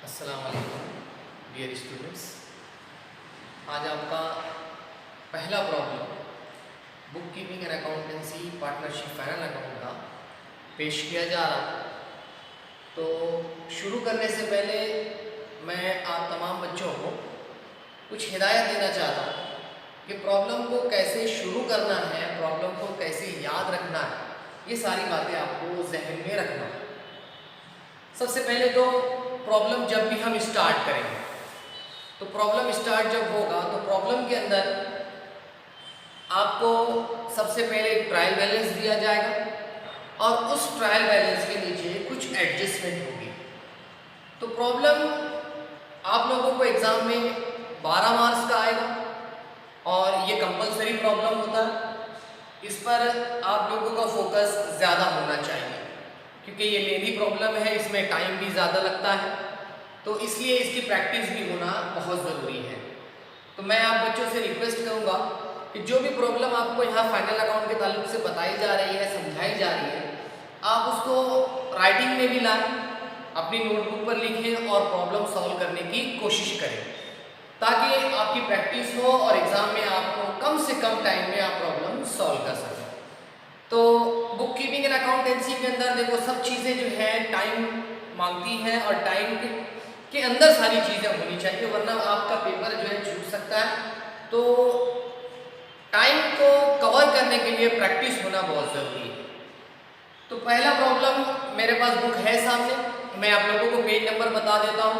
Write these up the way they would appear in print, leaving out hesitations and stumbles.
अस्सलाम वालेकुम dear students. आज आपका पहला problem book keeping and accountancy partnership final account का पेश किया जा रहा है। तो शुरू करने से पहले मैं आप तमाम बच्चों को कुछ हिदायत देना चाहता हूँ कि प्रॉब्लम को कैसे शुरू करना है, प्रॉब्लम को कैसे याद रखना है, ये सारी बातें आपको जहन में रखना है। सबसे पहले तो प्रॉब्लम जब भी हम स्टार्ट करेंगे तो प्रॉब्लम स्टार्ट जब होगा तो प्रॉब्लम के अंदर आपको सबसे पहले एक ट्रायल बैलेंस दिया जाएगा और उस ट्रायल बैलेंस के नीचे कुछ एडजस्टमेंट होगी। तो प्रॉब्लम आप लोगों को एग्ज़ाम में 12 मार्क्स का आएगा और ये कंपलसरी प्रॉब्लम होता है। इस पर आप लोगों का फोकस ज़्यादा होना चाहिए क्योंकि ये लेंथी प्रॉब्लम है, इसमें टाइम भी ज़्यादा लगता है, तो इसलिए इसकी प्रैक्टिस भी होना बहुत ज़रूरी है। तो मैं आप बच्चों से रिक्वेस्ट करूँगा कि जो भी प्रॉब्लम आपको यहाँ फाइनल अकाउंट के ताल्लुक से बताई जा रही है, समझाई जा रही है, आप उसको राइटिंग में भी लाएं, अपनी नोटबुक पर लिखें और प्रॉब्लम सॉल्व करने की कोशिश करें ताकि आपकी प्रैक्टिस हो और एग्ज़ाम में आपको कम से कम टाइम में आप प्रॉब्लम सॉल्व कर सकें। तो बुक कीपिंग एंड अकाउंटेंसी के अंदर देखो सब चीज़ें जो है टाइम मांगती हैं और टाइम के अंदर सारी चीज़ें होनी चाहिए, वरना आपका पेपर जो है छूट सकता है। तो टाइम को कवर करने के लिए प्रैक्टिस होना बहुत ज़रूरी है। तो पहला प्रॉब्लम मेरे पास बुक है सामने, मैं आप लोगों को पेज नंबर बता देता हूँ।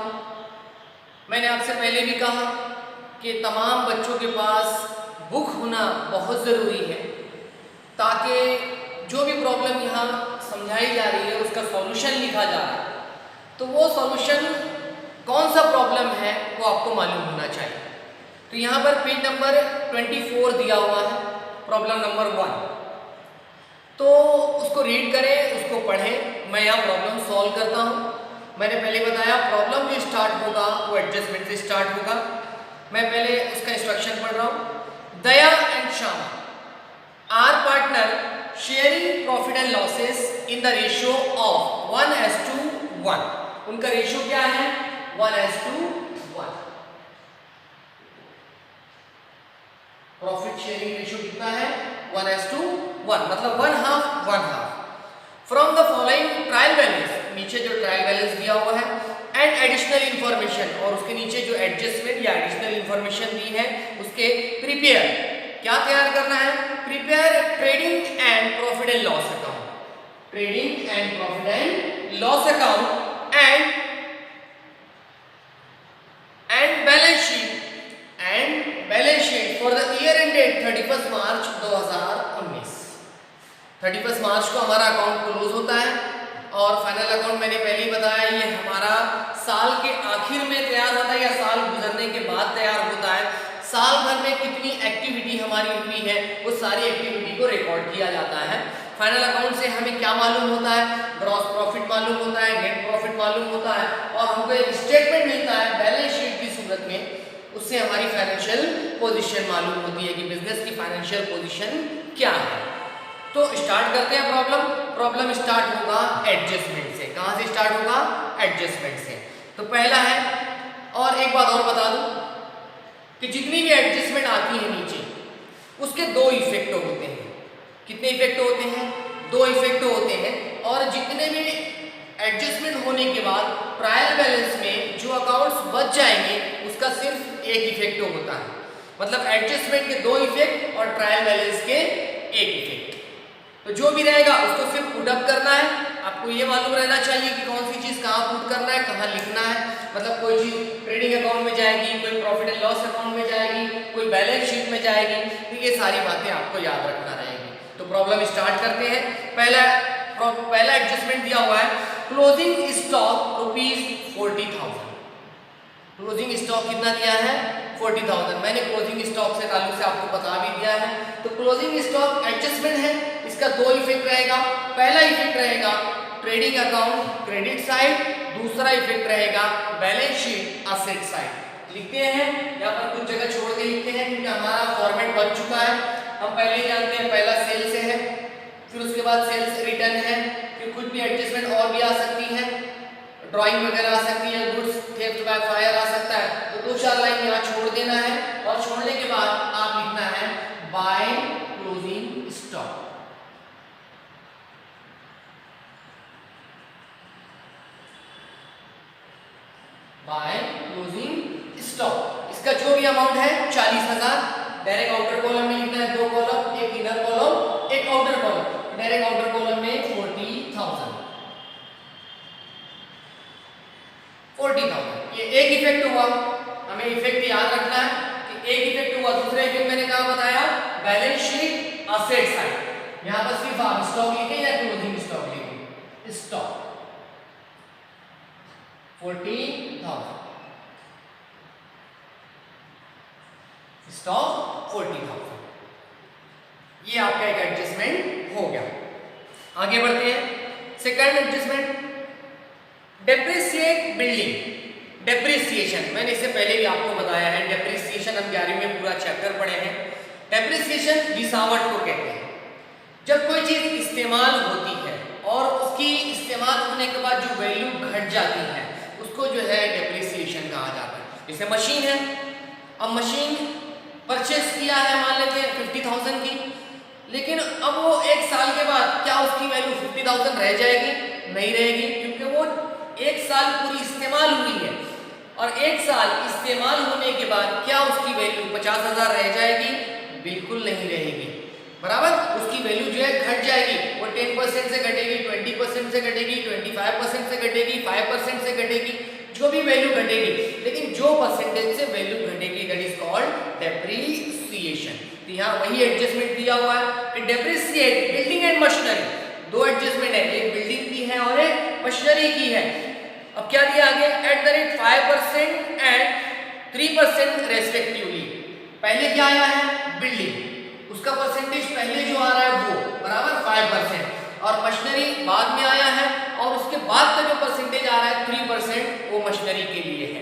मैंने आपसे पहले भी कहा कि तमाम बच्चों के पास बुक होना बहुत ज़रूरी है ताकि जो भी प्रॉब्लम यहाँ समझाई जा रही है उसका सॉल्यूशन लिखा जा रहा है तो वो सॉल्यूशन कौन सा प्रॉब्लम है वो आपको मालूम होना चाहिए। तो यहाँ पर पेज नंबर 24 दिया हुआ है, प्रॉब्लम नंबर 1। तो उसको रीड करें, उसको पढ़ें। मैं यहाँ प्रॉब्लम सॉल्व करता हूँ। मैंने पहले बताया प्रॉब्लम जो स्टार्ट होगा वो एडजस्टमेंट से स्टार्ट होगा। मैं पहले उसका इंस्ट्रक्शन पढ़ रहा हूँ। Daya and Shyama are partner sharing profit and losses in the ratio of 1:1। उनका रेशियो क्या है? 1:1। प्रॉफिट शेयरिंग रेशियो कितना है? 1:1, मतलब 1/2। From the following trial balance, नीचे जो ट्रायल बैलेंस दिया हुआ है, एंड एडिशनल इंफॉर्मेशन, और उसके नीचे जो एडजस्टमेंट या एडिशनल इंफॉर्मेशन दी है उसके प्रिपेयर, क्या तैयार करना है? Prepare trading and profit and loss account, trading and profit and loss account and balance sheet for the year ended 31 मार्च 2019। 31 मार्च को हमारा अकाउंट क्लोज होता है और फाइनल अकाउंट मैंने पहले ही बताया ये हमारा साल के आखिर में तैयार होता है या साल गुजरने के बाद तैयार होता है। साल भर में कितनी एक्टिविटी हमारी हुई है वो सारी एक्टिविटी को रिकॉर्ड किया जाता है। फाइनल अकाउंट से हमें क्या मालूम होता है? ग्रॉस प्रॉफिट मालूम होता है, नेट प्रॉफिट मालूम होता है और हमको एक स्टेटमेंट मिलता है बैलेंस शीट की सूरत में। उससे हमारी फाइनेंशियल पोजीशन मालूम होती है कि बिजनेस की फाइनेंशियल पोजीशन क्या है। तो स्टार्ट करते हैं प्रॉब्लम स्टार्ट होगा एडजस्टमेंट से। कहाँ से स्टार्ट होगा? एडजस्टमेंट से। तो पहला है, और एक बात और बता दूं कि जितनी भी एडजस्टमेंट आती है नीचे उसके 2 इफेक्ट होते हैं। कितने इफेक्ट होते हैं? 2 इफेक्ट होते हैं। और जितने भी एडजस्टमेंट होने के बाद ट्रायल बैलेंस में जो अकाउंट्स बच जाएंगे उसका सिर्फ एक इफेक्ट होता है। मतलब एडजस्टमेंट के 2 इफेक्ट और ट्रायल बैलेंस के 1 इफेक्ट। तो जो भी रहेगा उसको सिर्फ पुट अप करना है। आपको ये मालूम रहना चाहिए कि कौन सी चीज़ कहाँ पुट करना है, कहाँ लिखना है। मतलब कोई चीज़ ट्रेडिंग अकाउंट में जाएगी, कोई प्रॉफिट एंड लॉस अकाउंट में जाएगी, कोई बैलेंस शीट में जाएगी। तो ये सारी बातें आपको याद रखना रहेगी। तो प्रॉब्लम स्टार्ट करते हैं। पहला एडजस्टमेंट दिया हुआ है, क्लोजिंग स्टॉक ₹40,000। क्लोजिंग स्टॉक कितना दिया है? 40,000। मैंने क्लोजिंग स्टॉक से ताल्लुक से आपको बता भी दिया है। तो क्लोजिंग स्टॉक एडजस्टमेंट है, इसका 2 इफेक्ट रहेगा। पहला इफेक्ट रहेगा ट्रेडिंग अकाउंट क्रेडिट साइड, दूसरा इफेक्ट रहेगा बैलेंस शीट असेट साइड। लिखते हैं यहाँ पर कुछ जगह छोड़ के लिखते हैं क्योंकि हमारा फॉर्मेट बन चुका है। हम पहले ही जानते हैं पहला सेल से है, फिर उसके बाद सेल्स रिटर्न है, फिर कुछ भी एडजस्टमेंट और भी आ सकती है। ड्राइंग वगैरह आ सकती है, गुड्स थेफ्ट बाय फायर आ सकता है। तो 2-4 लाइन यहाँ छोड़ देना है और छोड़ने के बाद आप लिखना है by closing stock. By closing stock, इसका जो भी अमाउंट है 40,000। डायरेक्ट आउटर कॉलम में लिखना है 2 कॉलम, एक इनर कॉलम एक outer column. Direct outer column में 40,000 ये एक इफेक्ट हुआ। हमें इफेक्ट याद रखना है कि एक इफेक्ट हुआ। दूसरा इफेक्ट मैंने कहा बताया, बैलेंस शीट असेट साइड। यहां पर सिर्फ आप स्टॉक लिखें या क्लोजिंग स्टॉक लिखें, स्टॉक 40,000, स्टॉक 40,000। ये आपका एक एडजस्टमेंट हो गया। आगे बढ़ते हैं। Second adjustment, depreciate building. Depreciation मैंने इससे पहले भी आपको बताया है, डेप्रिसिएशन हम 11वीं में पूरा चैप्टर पढ़े हैं। डेप्रिसिएशन घिसावट को कहते हैं। जब कोई चीज इस्तेमाल होती है और उसकी इस्तेमाल होने के बाद जो वैल्यू घट जाती है उसको जो है डेप्रिसिएशन कहा जाता है। जैसे मशीन है, अब मशीन परचेस किया है मान लेते हैं 50,000 की, लेकिन अब वो 1 साल के बाद क्या उसकी वैल्यू 50,000 रह जाएगी? नहीं रहेगी, क्योंकि वो 1 साल पूरी इस्तेमाल हुई है। और 1 साल इस्तेमाल होने के बाद क्या उसकी वैल्यू 50,000 रह जाएगी? बिल्कुल नहीं रहेगी, बराबर। उसकी वैल्यू जो है घट जाएगी। वो 10% से घटेगी, 20% से घटेगी, 25% से घटेगी, 5% से घटेगी, जो भी वैल्यू घटेगी, लेकिन जो परसेंटेज से वैल्यू घटेगी दैट इज कॉल्ड डेप्रिसिएशन। तो यहाँ वही एडजस्टमेंट दिया हुआ है कि depreciate building and machinery. 2 adjustment है, एक बिल्डिंग की है और एक मशीनरी की है। अब क्या दिया आगे, at the rate 5% and 3% respectively. पहले क्या आया है? बिल्डिंग, उसका परसेंटेज पहले जो आ रहा है वो बराबर 5%, और मशीनरी बाद में आया है और उसके बाद का जो परसेंटेज आ रहा है 3% वो मशीनरी के लिए है।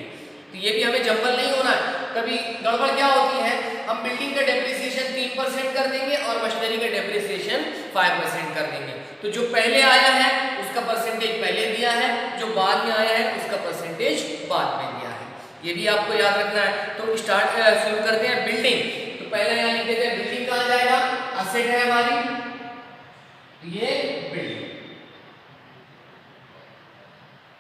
तो ये भी हमें जंबल नहीं होना है। कभी गड़बड़ क्या होती है, हम बिल्डिंग का डेप्रिसिएशन 3% कर देंगे और मशीनरी का डेप्रिसिएशन 5% कर देंगे। तो जो पहले आया है उसका परसेंटेज पहले दिया है, जो बाद में आया है उसका परसेंटेज बाद में दिया है। ये भी आपको याद रखना है। तो शुरू करते हैं बिल्डिंग। तो पहले यहाँ लिख देते हैं बिल्डिंग कहाँ जाएगा, असेट है हमारी, ये बिल्डिंग।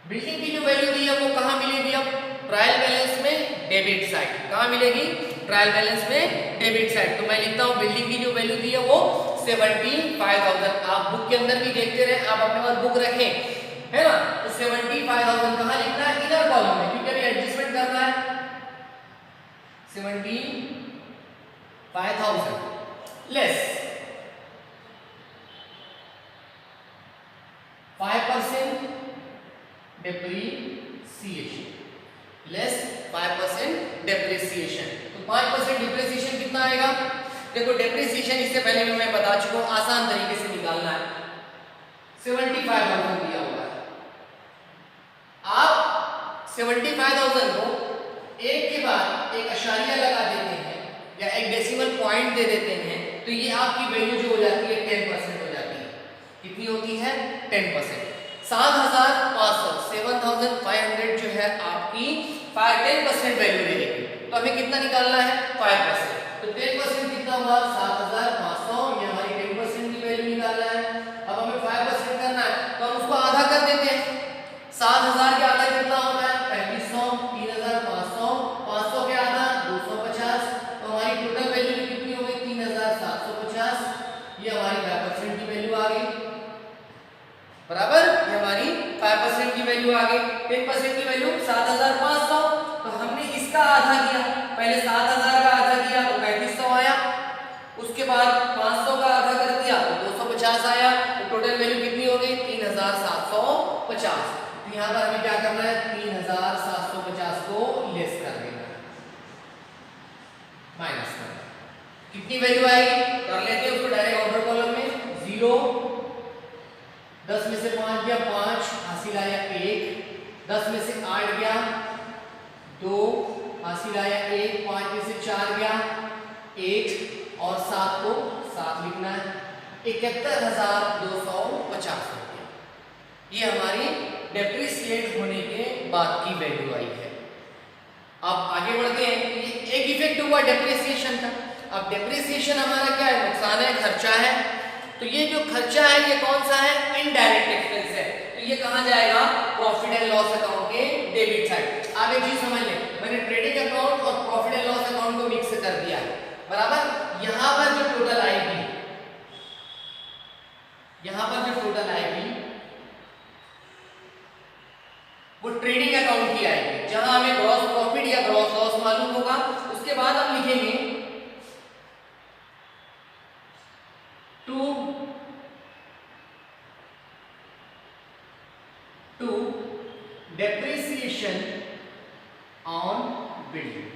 बिल्डिंग की जो वैल्यू दी है वो कहाँ मिलेगी? अब ट्रायल बैलेंस में डेबिट साइड। कहाँ मिलेगी? ट्रायल बैलेंस में डेबिट साइड। तो मैं लिखता हूँ बिल्डिंग की जो वैल्यू दी है वो 75,000। आप बुक के अंदर भी देखते रहे, आप अपने पास बुक रखें, है ना। तो 75,000 कहाँ लिखना है? इनर कॉलम में, क्योंकि अभी एडजस्टमेंट करना है। 75,000 लेस 5% डेप्रिसिएशन, लेस 5% डेप्रिसिएशन। तो 5% डेप्रिसिएशन कितना आएगा? देखो डेप्रिसिएशन इससे पहले भी मैं बता चुका हूं, आसान तरीके से निकालना है। 75,000 दिया हुआ है, आप 75,000 को एक के बाद एक अशारिया लगा देते हैं या एक डेसिमल पॉइंट दे देते हैं, तो ये आपकी वैल्यू जो हो जाती है 10% हो जाती है। कितनी होती है? 10%। 7,500 7,500 जो है आपकी 10% वैल्यू रहेगी। तो हमें कितना निकालना है? 5%। तो 10% कितना हुआ? 7,500। ये हमारी 10% की वैल्यू निकालना है। अब हमें 5% करना है, तो हम उसको आधा कर देते हैं। 7,000 के आधा कितना होता है? 3,500। 3,500 500 के आधा 250। तो हमारी टोटल वैल्यू कितनी हो गई? 3,750। ये हमारी 5% की वैल्यू आ गई, बराबर। ये हमारी 5% की वैल्यू आ गई। 10% की वैल्यू 7,500। तो हमने इसका आधा किया, पहले 7,000 का आधा किया तो 3,500 आया, उसके बाद 500 का आधा कर दिया तो 250 आया। तो टोटल वैल्यू कितनी हो गई? 3,750। तो यहाँ पर हमें क्या करना है? 3,750 को लेस कर देना, माइनस करना। कितनी वैल्यू आएगी? कर लेते हैं उसको डायरेक्ट ऑर्डर कॉलम में। 0 10 में से 5 गया 5, हासिल आया 1। 10 में से 8 गया 2, हासिल आया 1। 5 में से 4 गया 1 और 7 को 7 लिखना है। 71,250 रुपया ये हमारी डेप्रिसिएट होने के बाद की वैल्यू आई है। अब आगे बढ़ते हैं। ये एक इफेक्ट हुआ डेप्रिसिएशन का। अब डेप्रिसिएशन हमारा क्या है? नुकसान है, खर्चा है। तो ये जो खर्चा है ये कौन सा है? इनडायरेक्ट एक्सपेंस है। तो ये कहां जाएगा? प्रॉफिट एंड लॉस अकाउंट के डेबिट साइड। आप एक चीज समझ लें, मैंने ट्रेडिंग अकाउंट और प्रॉफिट एंड लॉस अकाउंट को मिक्स कर दिया है, बराबर। यहां पर जो टोटल आएगी, यहां पर जो टोटल आएगी वो ट्रेडिंग अकाउंट की आएगी, जहां हमें ग्रॉस प्रॉफिट या ग्रॉस लॉस मालूम होगा। उसके बाद हम लिखेंगे to depreciation on building,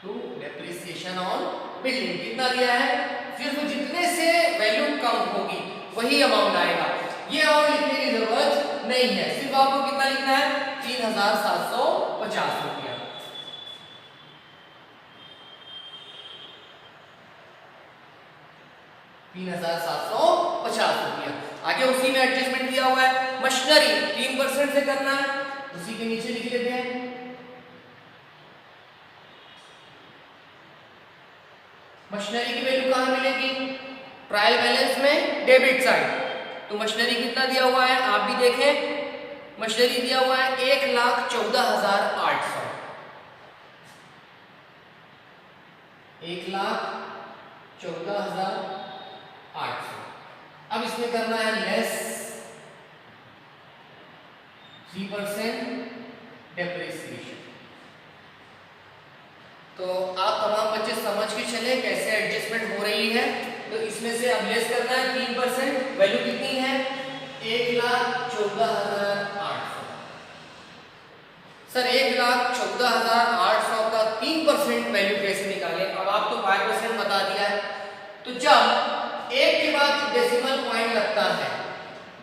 to depreciation on building. कितना दिया है? सिर्फ जितने से वैल्यू कम होगी वही अमाउंट आएगा। ये अमाउंट लिखने की जरूरत नहीं है, सिर्फ आपको कितना लिखना है? 3750 रुपया। ₹3,750। आगे उसी में एडजस्टमेंट दिया हुआ है। मशीनरी 3% से करना है, उसी के नीचे लिख लेते हैं। मशीनरी की वैल्यू कहां मिलेगी? ट्रायल बैलेंस में डेबिट साइड। तो मशीनरी कितना दिया हुआ है आप भी देखें। मशीनरी दिया हुआ है 1,14,800, 1,14,800। अब इसमें करना है लेस 3% डेप्रिसिएशन। तो आप तमाम बच्चे समझ के चले कैसे एडजस्टमेंट हो रही है। तो इसमें से अब लेस करना है 3%। वैल्यू कितनी है? 1,14,800। सर 1,14,800 का 3% वैल्यू कैसे निकालें? अब आप तो 5% बता दिया है। तो जब एक के बाद डेसिमल पॉइंट लगता है,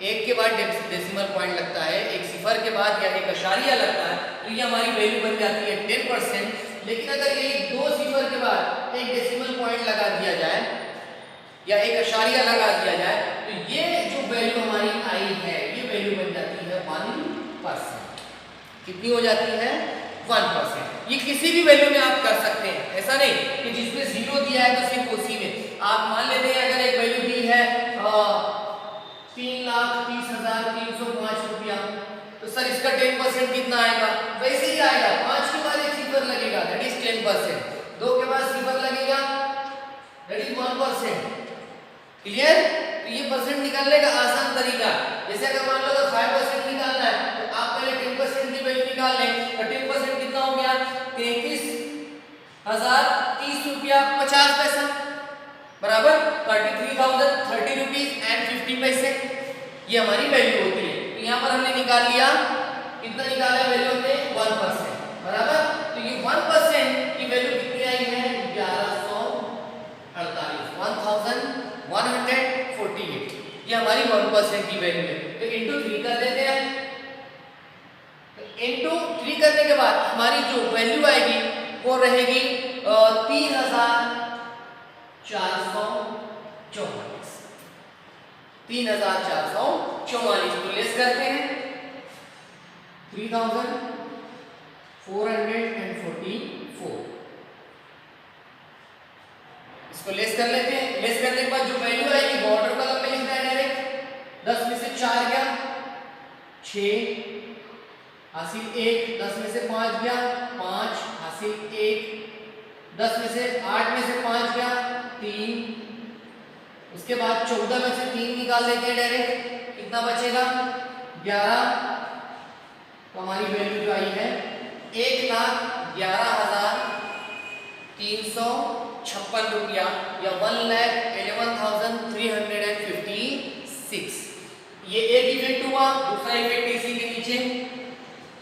एक के बाद डेसिमल पॉइंट लगता है, एक सिफर के बाद या एक अशारिया लगता है, तो ये हमारी वैल्यू बन जाती है 10%। लेकिन अगर ये दो सिफर के बाद एक डेसिमल पॉइंट लगा दिया जाए या एक अशारिया लगा दिया जाए, तो ये जो वैल्यू हमारी आई है ये वैल्यू बन जाती है 1%। कितनी हो जाती है? 1%। ये किसी भी वैल्यू में आप कर सकते हैं, ऐसा नहीं कि जिसमें 0 दिया है तो सिर्फ उसी में। आप मान लेते हैं अगर एक वैल्यू दी है 3,30,305 रुपया, तो सर इसका 10% कितना आएगा? वैसे ही आएगा, 5 के बाद एक सिफर लगेगा, दैट इज 10%। 2 के बाद सिफर लगेगा, दैट इज 1%। क्लियर? तो ये परसेंट निकालने का आसान तरीका, जैसे अगर मान लो अगर 5% निकालना है तो आप पहले 10% की वैल्यू निकाल लें। तो 10% कितना हो गया? 33,030 रुपया 50 पैसा, बराबर 33,030 रुपीज एंड 50 पैसे। ये हमारी वैल्यू होती है। तो यहाँ पर हमने निकाल लिया, कितना निकाला है वैल्यू हमने? 1%, बराबर। तो ये 1% की वैल्यू कितनी आई है? 1148, 1148। ये हमारी 1% की वैल्यू है। तो इंटू 3 कर देते हैं। तो इंटू 3 करने के बाद हमारी जो वैल्यू आएगी वो रहेगी 3,444। 3,444 को लेस करते हैं 3,444। इसको लेस कर लेते हैं। लेस करने के बाद जो वैल्यू आएगी बॉर्डर कलम में लिखना है डायरेक्ट। 10 में से 4 गया 6 हासिल 1, 10 में से 5 गया 5 हासिल 1, 10 में से 8 में से 5 गया 3। उसके बाद 14 में से 3 निकाल देते हैं डायरेक्ट, कितना बचेगा? 11। तो हमारी वैल्यू जो आई है 1,11,356 रुपया या 1,11,356। ये एक इफेक्ट हुआ। दूसरा इफेक्ट इसी के नीचे,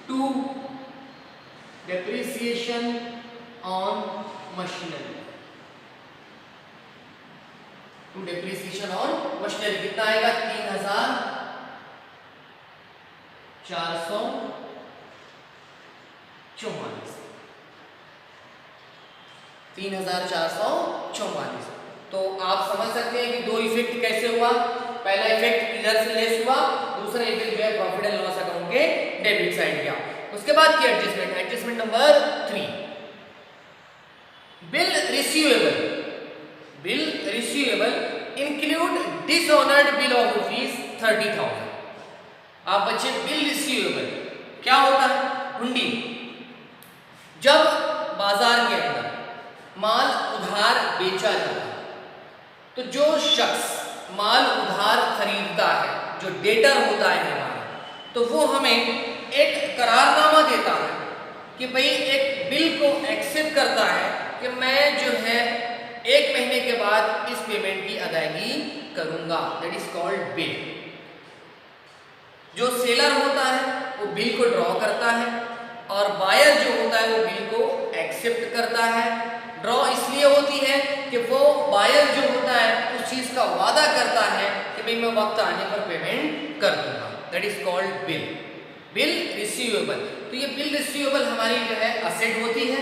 to depreciation on machinery. To depreciation on machinery कितना आएगा? 3,444। 3,444। तो आप समझ सकते हैं कि दो इफेक्ट कैसे हुआ। पहला इफेक्ट इधर से लेस हुआ, दूसरा इफेक्ट जो है प्रॉफिट एंड लॉस अकाउंट के डेबिट साइड गया। उसके बाद की adjustment, adjustment number 3, bill receivable. Bill receivable include dishonoured bill of ₹30,000। आप बच्चे बिल रिसीवेबल क्या होता है? हुंडी। जब बाजार के अंदर माल उधार बेचा जाता है तो जो शख्स माल उधार खरीदता है, जो डेटर होता है हमारा, तो वो हमें एक करारनामा देता है कि भाई एक बिल को एक्सेप्ट करता है कि मैं जो है 1 महीने के बाद इस पेमेंट की अदायगी करूंगा। That is called bill. जो सेलर होता है वो बिल को ड्रॉ करता है और बायर जो होता है वो बिल को एक्सेप्ट करता है। ड्रॉ इसलिए होती है कि वो बायर जो होता है उस चीज का वादा करता है कि भाई मैं वक्त आने पर पेमेंट कर दूंगा। That is called bill. Bill receivable. तो ये बिल रिसीवेबल हमारी जो है असेट होती है।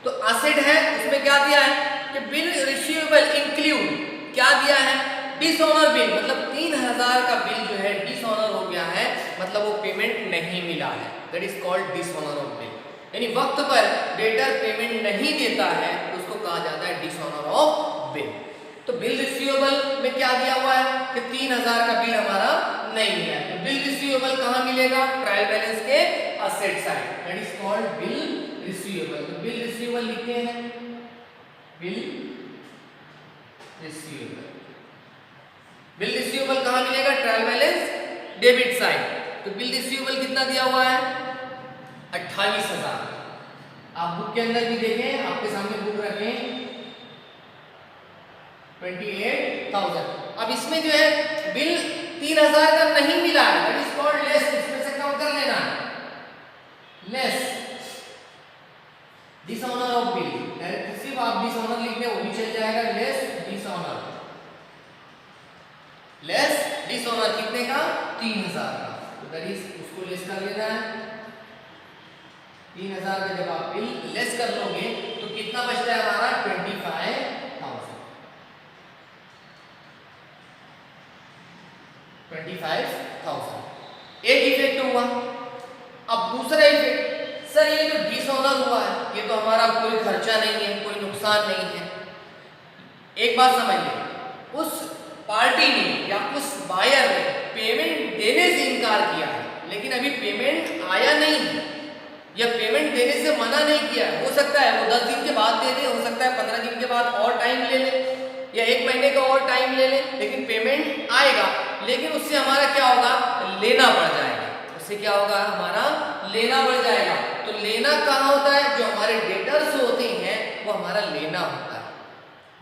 तो असेट है, उसमें क्या दिया है कि बिल रिसीवेबल इंक्लूड क्या दिया है? Dishonour bill. मतलब 3,000 का बिल जो है डिसऑनर हो गया है, मतलब वो पेमेंट नहीं मिला है। That is called dishonour of bill. यानी वक्त पर डेटर पेमेंट नहीं देता है, उसको कहा जाता है डिसऑनर ऑफ बिल। तो बिल रिसीवेबल में क्या दिया हुआ है कि 3,000 का बिल हमारा नहीं है, तो बिल रिसीवेबल कहाँ मिलेगा? ट्रायल बैलेंस के asset side. That is called bill receivable. तो बिल रिसीवेबल लिखते हैं, बिल रिसीवेबल। बिल रिसीवेबल कहाँ मिलेगा? Trial balance debit side. तो बिल रिसीवेबल कितना दिया हुआ है? 28,000। आप बुक के अंदर भी देखें, आपके सामने बुक रखें 28,000। अब इसमें जो है बिल 3,000 का नहीं मिला है, दैट इज कॉल्ड लेस। इसमें से कम कर लेना है, लेस डिसऑनर ऑफ बिल। सिर्फ आप डिसऑनर लिख दें वो भी चल जाएगा, लेस डिसऑनर। लेस डिसऑनर कितने का? 3,000 का। तो दैट इज उसको लेस कर लेना है। 3,000 का जब आप बिल लेस कर लोगे तो कितना बचता है हमारा? 25,000। 25,000। एक इफेक्ट हुआ। अब दूसरा इफेक्ट, सर ये जो डिसऑनर हुआ है ये तो हमारा कोई खर्चा नहीं है, कोई नुकसान नहीं है। एक बात समझिए, उस पार्टी ने या उस बायर ने पेमेंट देने से इनकार किया है, लेकिन अभी पेमेंट आया नहीं है या पेमेंट देने से मना नहीं किया है। हो सकता है वो 10 दिन के बाद दे दे, हो सकता है 15 दिन के बाद और टाइम ले ले या 1 महीने का और टाइम ले ले, लेकिन पेमेंट आएगा। लेकिन उससे हमारा क्या होगा? लेना बढ़ जाएगा। उससे क्या होगा? हमारा लेना बढ़ जाएगा। तो लेना कहाँ होता है? जो हमारे डेटर्स होते हैं वो हमारा लेना होता है।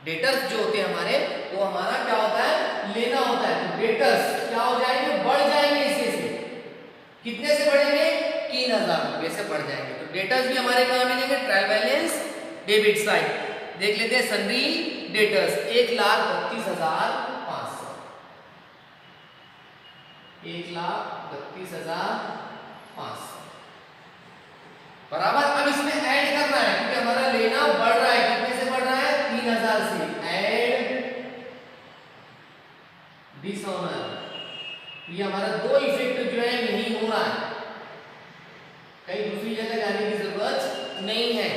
डेटर्स जो होते हैं हमारे, वो हमारा क्या होता है? लेना होता है। तो डेटर्स क्या हो जाएंगे? बढ़ जाएंगे। इससे कितने से बढ़ेंगे? 3,000 रुपये से बढ़ जाएंगे। तो डेटर्स भी हमारे कहाँ मिलेंगे? Trial balance debit side. देख लेते हैं सन्ड्री डेटर्स 1,32,500। 1,32,500 बराबर। अब इसमें ऐड करना है क्योंकि हमारा लेना बढ़ रहा है। कितने से बढ़ रहा है? 3,000 से। Add dishonour. ये हमारा दो इफेक्ट जो है यही हो रहा है, कहीं दूसरी जगह जाने की जरूरत नहीं है।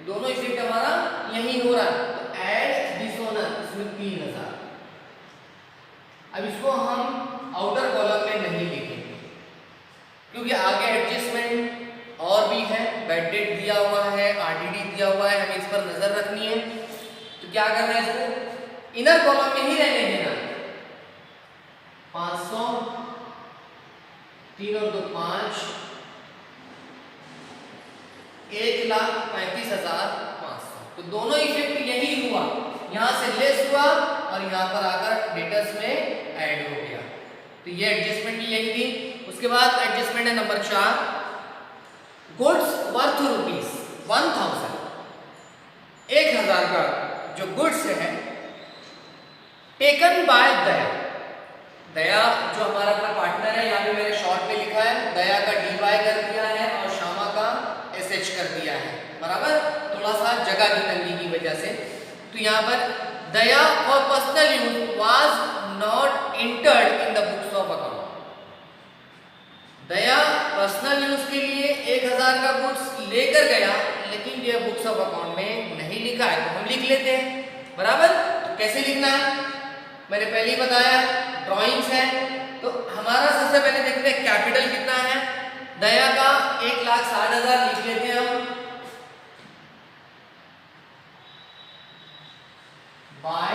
दोनों इफेक्ट हमारा यही हो रहा है। तो ऐड डिसऑनर, इसमें 3,000। अब इसको हम आउटर कॉलम में नहीं लिखेंगे क्योंकि आगे एडजस्टमेंट और भी है। बैड डेट दिया हुआ है, आरडीडी दिया हुआ है, हमें इस पर नजर रखनी है। तो क्या करना है? इसको इनर कॉलम में ही रहने देना। 500, 3 और 2 5, 1,35,500। तो दोनों इफेक्ट यही हुआ, यहां से लेस हुआ और यहां पर आकर डेटर्स में ऐड हो गया। तो ये एडजस्टमेंट भी यही थी। उसके बाद एडजस्टमेंट है नंबर 4, गुड्स वर्थ ₹1,000। 1,000 का जो गुड्स है टेकन बाय दया। दया जो हमारा अपना पार्टनर है, यहाँ पे मैंने शॉर्ट में लिखा है, दया का DY कर दिया है और श्यामा का SH कर दिया है। बराबर, थोड़ा सा जगह की तंगी की वजह से। तो यहाँ पर Daya for personal use was not entered in the books of account. Daya personal use के लिए 1000 का गुड्स लेकर गया, लेकिन ये बुक्स ऑफ अकाउंट में नहीं लिखा है, तो हम लिख लेते हैं, बराबर। तो कैसे लिखना है मैंने पहले ही बताया, ड्राइंग्स है, तो हमारा सबसे पहले देखते हैं कैपिटल कितना है। दया का 1,60,000 लिख लेते हैं हम, बाय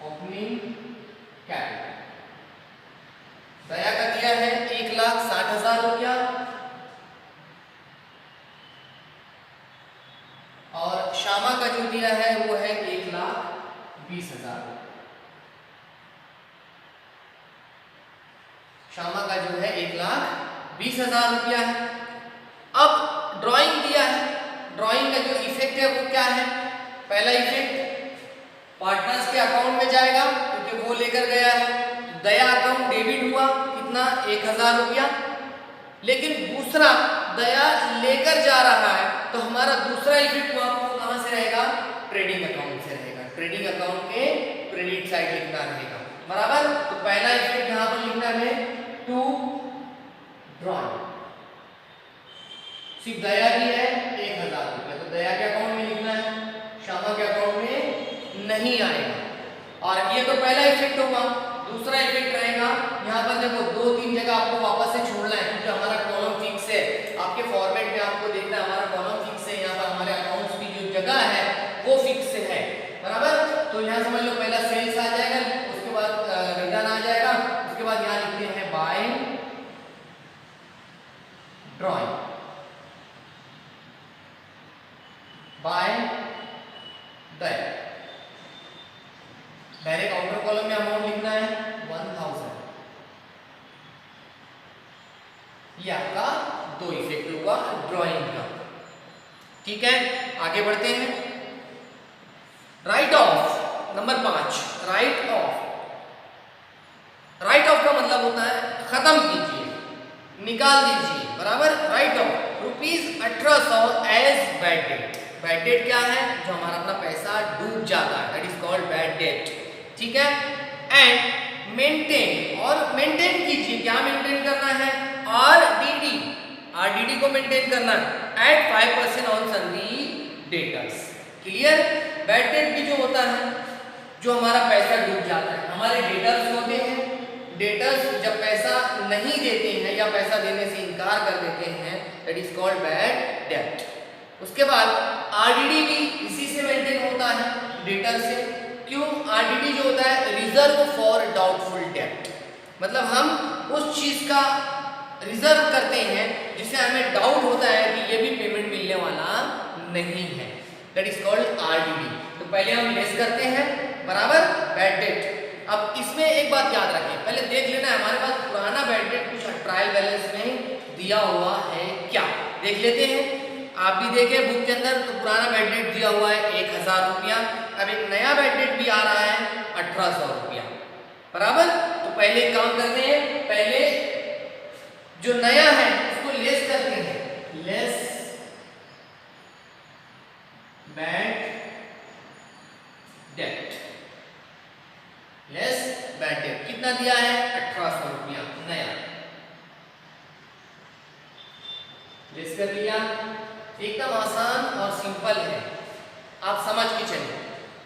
ओपनिंग कैपिटल। दया का दिया है 1,60,000 रुपया, और श्यामा का जो दिया है वो है 1,20,000। श्यामा का जो है 1,20,000 रुपया है। अब ड्राइंग दिया है, ड्राइंग का जो इफेक्ट है वो क्या है। पहला इफेक्ट पार्टनर्स के अकाउंट में जाएगा क्योंकि वो लेकर गया है, दया अकाउंट डेबिट हुआ, कितना 1,000 रुपया। लेकिन दूसरा दया लेकर जा रहा है, तो हमारा दूसरा इफेक्ट हुआ वो कहां से रहेगा, ट्रेडिंग अकाउंट से रहेगा। ट्रेडिंग अकाउंट के क्रेडिट साइड लिखना रहेगा, बराबर। तो पहला इफेक्ट यहां पर लिखना है टू ड्राइंग। सिर्फ दया की है 1,000 रुपया, तो दया के अकाउंट में लिखना है, श्यामा के अकाउंट में नहीं आएगा। और ये तो पहला इफेक्ट होगा। दूसरा इफेक्ट रहेगा यहाँ पर देखो 2-3 जगह आपको वापस से छोड़ना है, क्योंकि हमारा कॉलम फिक्स है। आपके फॉर्मेट में आपको देखना है हमारा कॉलम फिक्स है, यहाँ पर हमारे अकाउंट्स की जो जगह है वो फिक्स है, बराबर। तो यहाँ समझ लो पहला सेल्स आ जाएगा, उसके बाद रिटर्न आ जाएगा, उसके बाद यहाँ लिखते हैं by drawing, bye Daya. Direct counter column में अमाउंट लिखना है 1000। ये आपका दो इफेक्ट हुआ ड्राइंग का, ठीक है। आगे बढ़ते हैं। Write off number 5, write off. Write off का मतलब होता है खत्म कीजिए, निकाल दीजिए, बराबर। Write off ₹1800 as bad debt. Bad debt क्या है, जो हमारा अपना पैसा डूब जाता है, that is called bad debt, ठीक है। एंड मेंटेन, और मेंटेन कीजिए, क्या मेंटेन करना है, आरडीडी, आरडीडी को मेंटेन करना है at 5% on sundry debtors. Clear. Bad debt भी जो होता है, जो हमारा पैसा डूब जाता है, हमारे डेटर्स होते हैं। डेटर्स जब पैसा नहीं देते हैं या पैसा देने से इनकार कर देते हैं, that is called bad date. उसके बाद आरडीडी भी इसी से मेंटेन होता है, डेटर से। क्यों, आरडीडी जो होता है रिजर्व फॉर डाउटफुल डेट, मतलब हम उस चीज का रिजर्व करते हैं जिसे हमें डाउट होता है कि ये भी पेमेंट मिलने वाला नहीं है, दैट इज कॉल्ड आरडीडी। तो पहले हम लेस करते हैं, बराबर, बैड डेट। अब इसमें एक बात याद रखें, पहले देख लेना है हमारे पास पुराना बैड डेट कुछ ट्रायल बैलेंस में दिया हुआ है क्या, देख लेते हैं। आप भी देखें बुक के अंदर, तो पुराना बैड डेट दिया हुआ है 1,000 रुपया। अब एक नया बैड डेट भी आ रहा है 1800 रुपया, बराबर। तो पहले एक काम करते हैं, पहले जो नया है उसको लेस करते हैं, less bad debt, less bad debt. कितना दिया है, 1800 रुपया नया, लेस कर लिया। एकदम आसान और सिंपल है, आप समझ के चलिए।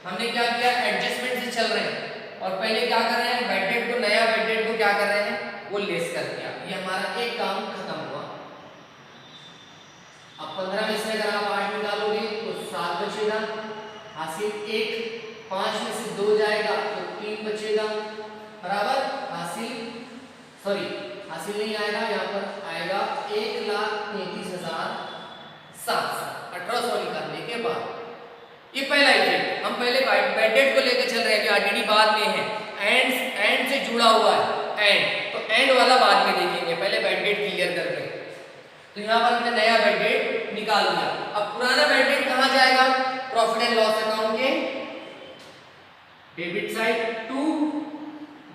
हमने क्या किया, एडजस्टमेंट से चल रहे हैं, और पहले क्या कर रहे हैं, बैड डेट को, नया बैड डेट को क्या कर रहे हैं, वो लेस कर दिया। ये हमारा एक काम खत्म हुआ। अब 15 में से अगर आप 8 निकालोगे तो 7 बचेगा, हासिल 1, 5 में से 2 जाएगा तो 3 बचेगा, बराबर। हासिल हासिल नहीं आएगा, यहाँ पर आएगा 1,33,700। 1800 निकालने के बाद ये पहला इफेक्ट। हम पहले बैड डेट को लेकर चल रहे हैं कि आरडीडी बाद में है, एंड से जुड़ा हुआ है, एंड, तो एंड वाला बाद में देखेंगे, पहले बैड डेट क्लियर करके। तो यहाँ पर हमने नया बैड डेट निकाल लिया। अब पुराना बैड डेट कहाँ जाएगा, प्रॉफिट एंड लॉस अकाउंट के debit side to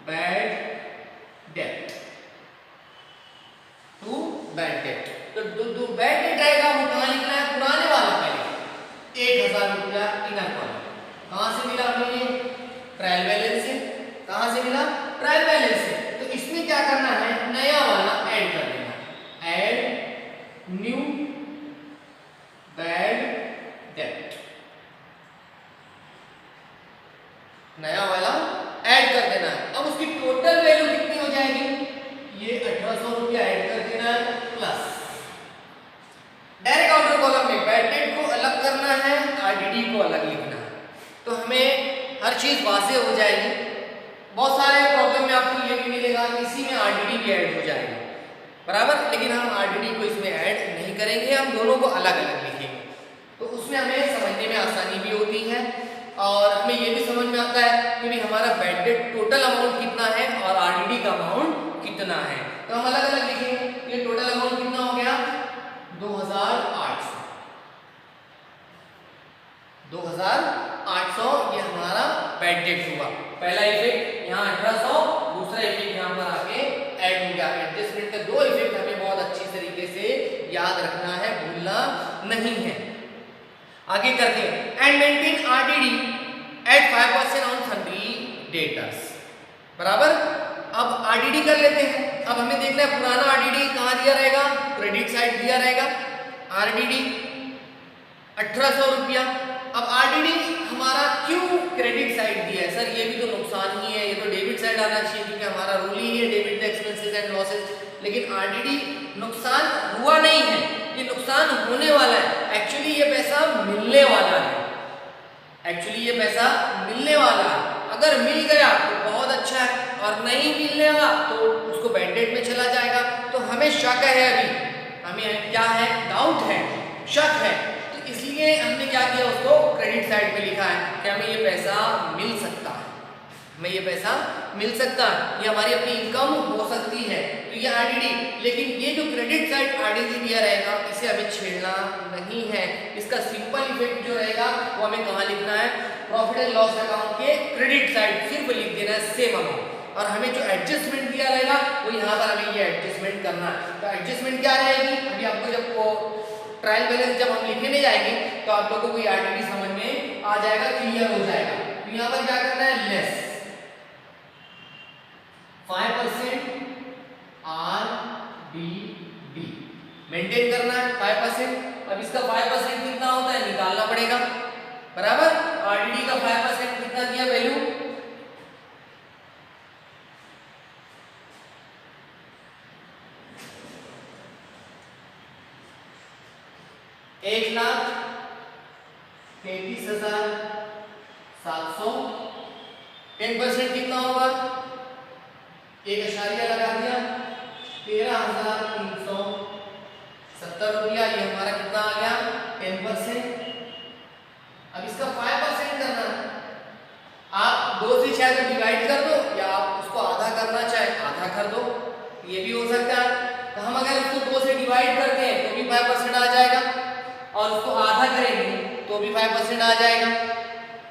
bad debt, to bad debt. तो बैड डेट आएगा वो कहाँ लिखना है, पुराने वाला पहले 1,000 रुपया इनर कॉलम। कहाँ से मिला हमें ये, ट्रायल बैलेंस से। कहां से मिला? ट्रायल बैलेंस से। तो इसमें क्या करना है, नया वाला ऐड कर देना, ऐड न्यू बैड डेब्ट, नया वाला ऐड कर देना है। अब उसकी टोटल वैल्यू कितनी हो जाएगी, ये 1800 रुपया ऐड कर देना है प्लस डायरेक्ट आउटर कॉलम में बैड डेट को अलग करना है, आरडीडी को अलग लिखना है। तो हमें हर चीज वाज़ेह हो जाएगी। बहुत सारे प्रॉब्लम में आपको ये भी मिलेगा कि इसी में आरडीडी भी ऐड हो जाएगा, बराबर, लेकिन हम आरडीडी को इसमें ऐड नहीं करेंगे, हम दोनों को अलग अलग लिखेंगे। तो उसमें हमें समझने में आसानी भी होती है और हमें ये भी समझ में आता है कि भाई हमारा बैड डेट टोटल अमाउंट कितना है और आरडीडी का अमाउंट कितना है। तो हम अलग अलग लिखेंगे। ये टोटल अमाउंट कितना हो गया, 2800 ये हमारा बैड डेट हुआ। पहला इफेक्ट यहाँ 1800, दूसरा इफेक्ट यहाँ पर आके ऐड हो गया। एडजस्टमेंट के दो इफेक्ट हमें बहुत अच्छी तरीके से याद रखना है, भूलना नहीं है। आगे करते हैं, and maintain RDD at 5% on sundry debtors, बराबर। अब आरडीडी कर लेते हैं। अब हमें देखना है पुराना आरडीडी कहाँ दिया रहेगा, क्रेडिट साइड दिया रहेगा, आरडीडी 1800 रुपया। अब आरडीडी हमारा क्यों क्रेडिट साइड दिया है, सर ये भी तो नुकसान ही है, ये तो डेबिट साइड आना चाहिए क्योंकि हमारा रूल ही है डेबिट एक्सपेंसेस एंड लॉसेस। लेकिन आरडीडी नुकसान हुआ नहीं है, ये नुकसान होने वाला है। एक्चुअली ये पैसा मिलने वाला है, एक्चुअली ये पैसा मिलने वाला है। अगर मिल गया तो बहुत अच्छा है और नहीं मिलेगा तो उसको बैड डेट में चला जाएगा। तो हमें शक है, अभी हमें क्या है, डाउट है, शक है। तो इसलिए हमने क्या किया, उसको क्रेडिट साइड पे लिखा है कि हमें ये पैसा मिल सकता है, हमें ये पैसा मिल सकता है, ये हमारी अपनी इनकम हो सकती है। तो ये आरडीडी, लेकिन ये जो क्रेडिट साइड आरडीडी दिया रहेगा इसे हमें छेड़ना नहीं है। इसका सिंपल इफेक्ट जो रहेगा वो हमें कहाँ लिखना है, प्रॉफिट एंड लॉस अकाउंट के क्रेडिट साइड सिर्फ लिख देना है सेम अमाउंट। और हमें जो एडजस्टमेंट दिया रहेगा वो यहाँ पर हमें ये एडजस्टमेंट करना है। तो एडजस्टमेंट क्या रहेगी, अभी आपको जब वो ट्रायल बैलेंस जब हम लिखने जाएंगे तो आप लोगों को ये आरडीडी समझ में आ जाएगा, क्लियर हो जाएगा। तो यहाँ पर क्या करना है, लेस 5% आरडीडी मेंटेन करना है 5%। अब इसका 5% कितना होता है निकालना पड़ेगा, बराबर। आरडीडी का 5% कितना दिया वैल्यू, 1,33,700। 10% कितना होगा, एक अशारिया लगा दिया, 13,370 रुपया। ये हमारा कितना आ गया, 10%। अब इसका 5% करना है। आप 2 से चाहे तो डिवाइड कर दो या आप उसको आधा करना चाहे आधा कर दो, ये भी हो सकता है। तो हम अगर उसको 2 से डिवाइड करते हैं तो भी 5% आ जाएगा और उसको आधा करेंगे तो भी 5% आ जाएगा।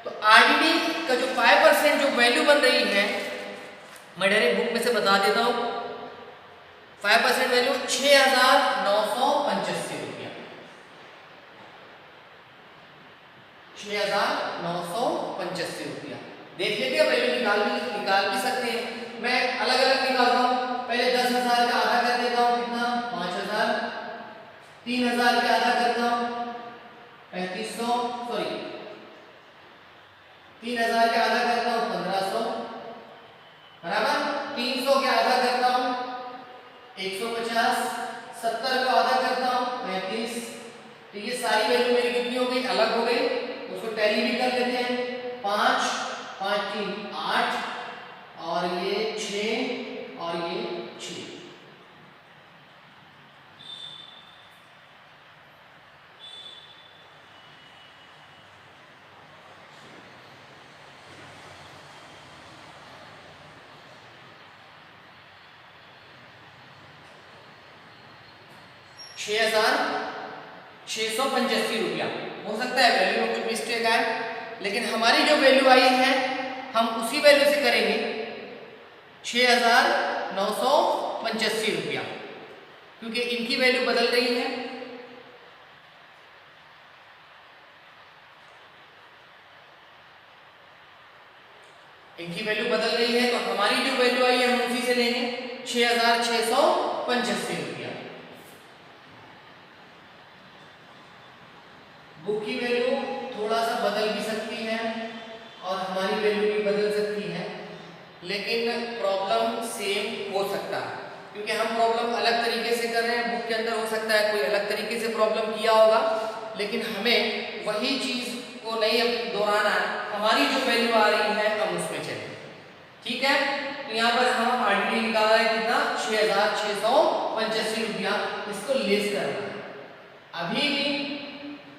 तो आरडीडी का जो 5% जो वैल्यू बन रही है, मैं डायरेक्ट बुक में से बता देता हूँ। 5% वैल्यू 6,985 रुपया, 6,985 रुपया। देख लेते हैं, वैल्यू निकाल भी सकते हैं। मैं अलग अलग निकालता हूँ। पहले 10,000 का आधा कर देता हूँ, कितना, 5,000। 3,000 का आधा करता हूँ, 3,500, सॉरी 3,000 का आधा करता हूँ 1,500, बराबर। 300 के आधा करता हूँ 150, 70 का आधा करता हूँ 35। तो ये सारी वैल्यू मेरी कितनी हो गई, अलग हो गई। उसको टैली भी कर लेते हैं। 5, 5, 3, 8 और ये 6 और ये 6। ₹6,685 रुपया हो सकता है, वैल्यू में कुछ मिस्टेक आए, लेकिन हमारी जो वैल्यू आई है हम उसी वैल्यू से करेंगे। 6,985 रुपया, क्योंकि इनकी वैल्यू बदल रही है। इनकी वैल्यू बदल रही है तो वैल्यू आई है हम उसी से लेंगे 6,685 रुपया। बुक की वैल्यू थोड़ा सा बदल भी सकती है और हमारी वैल्यू भी बदल सकती है, लेकिन प्रॉब्लम सेम हो सकता है क्योंकि हम प्रॉब्लम अलग तरीके से कर रहे हैं। बुक के अंदर हो सकता है कोई अलग तरीके से प्रॉब्लम किया होगा, लेकिन हमें वही चीज को नहीं दोहराना है। हमारी जो वैल्यू आ रही है हम उसमें चलें, ठीक है। तो यहाँ पर हम आरडीडी निकाल रहे हैं कितना 6,685 रुपया, इसको लेस करना है। अभी भी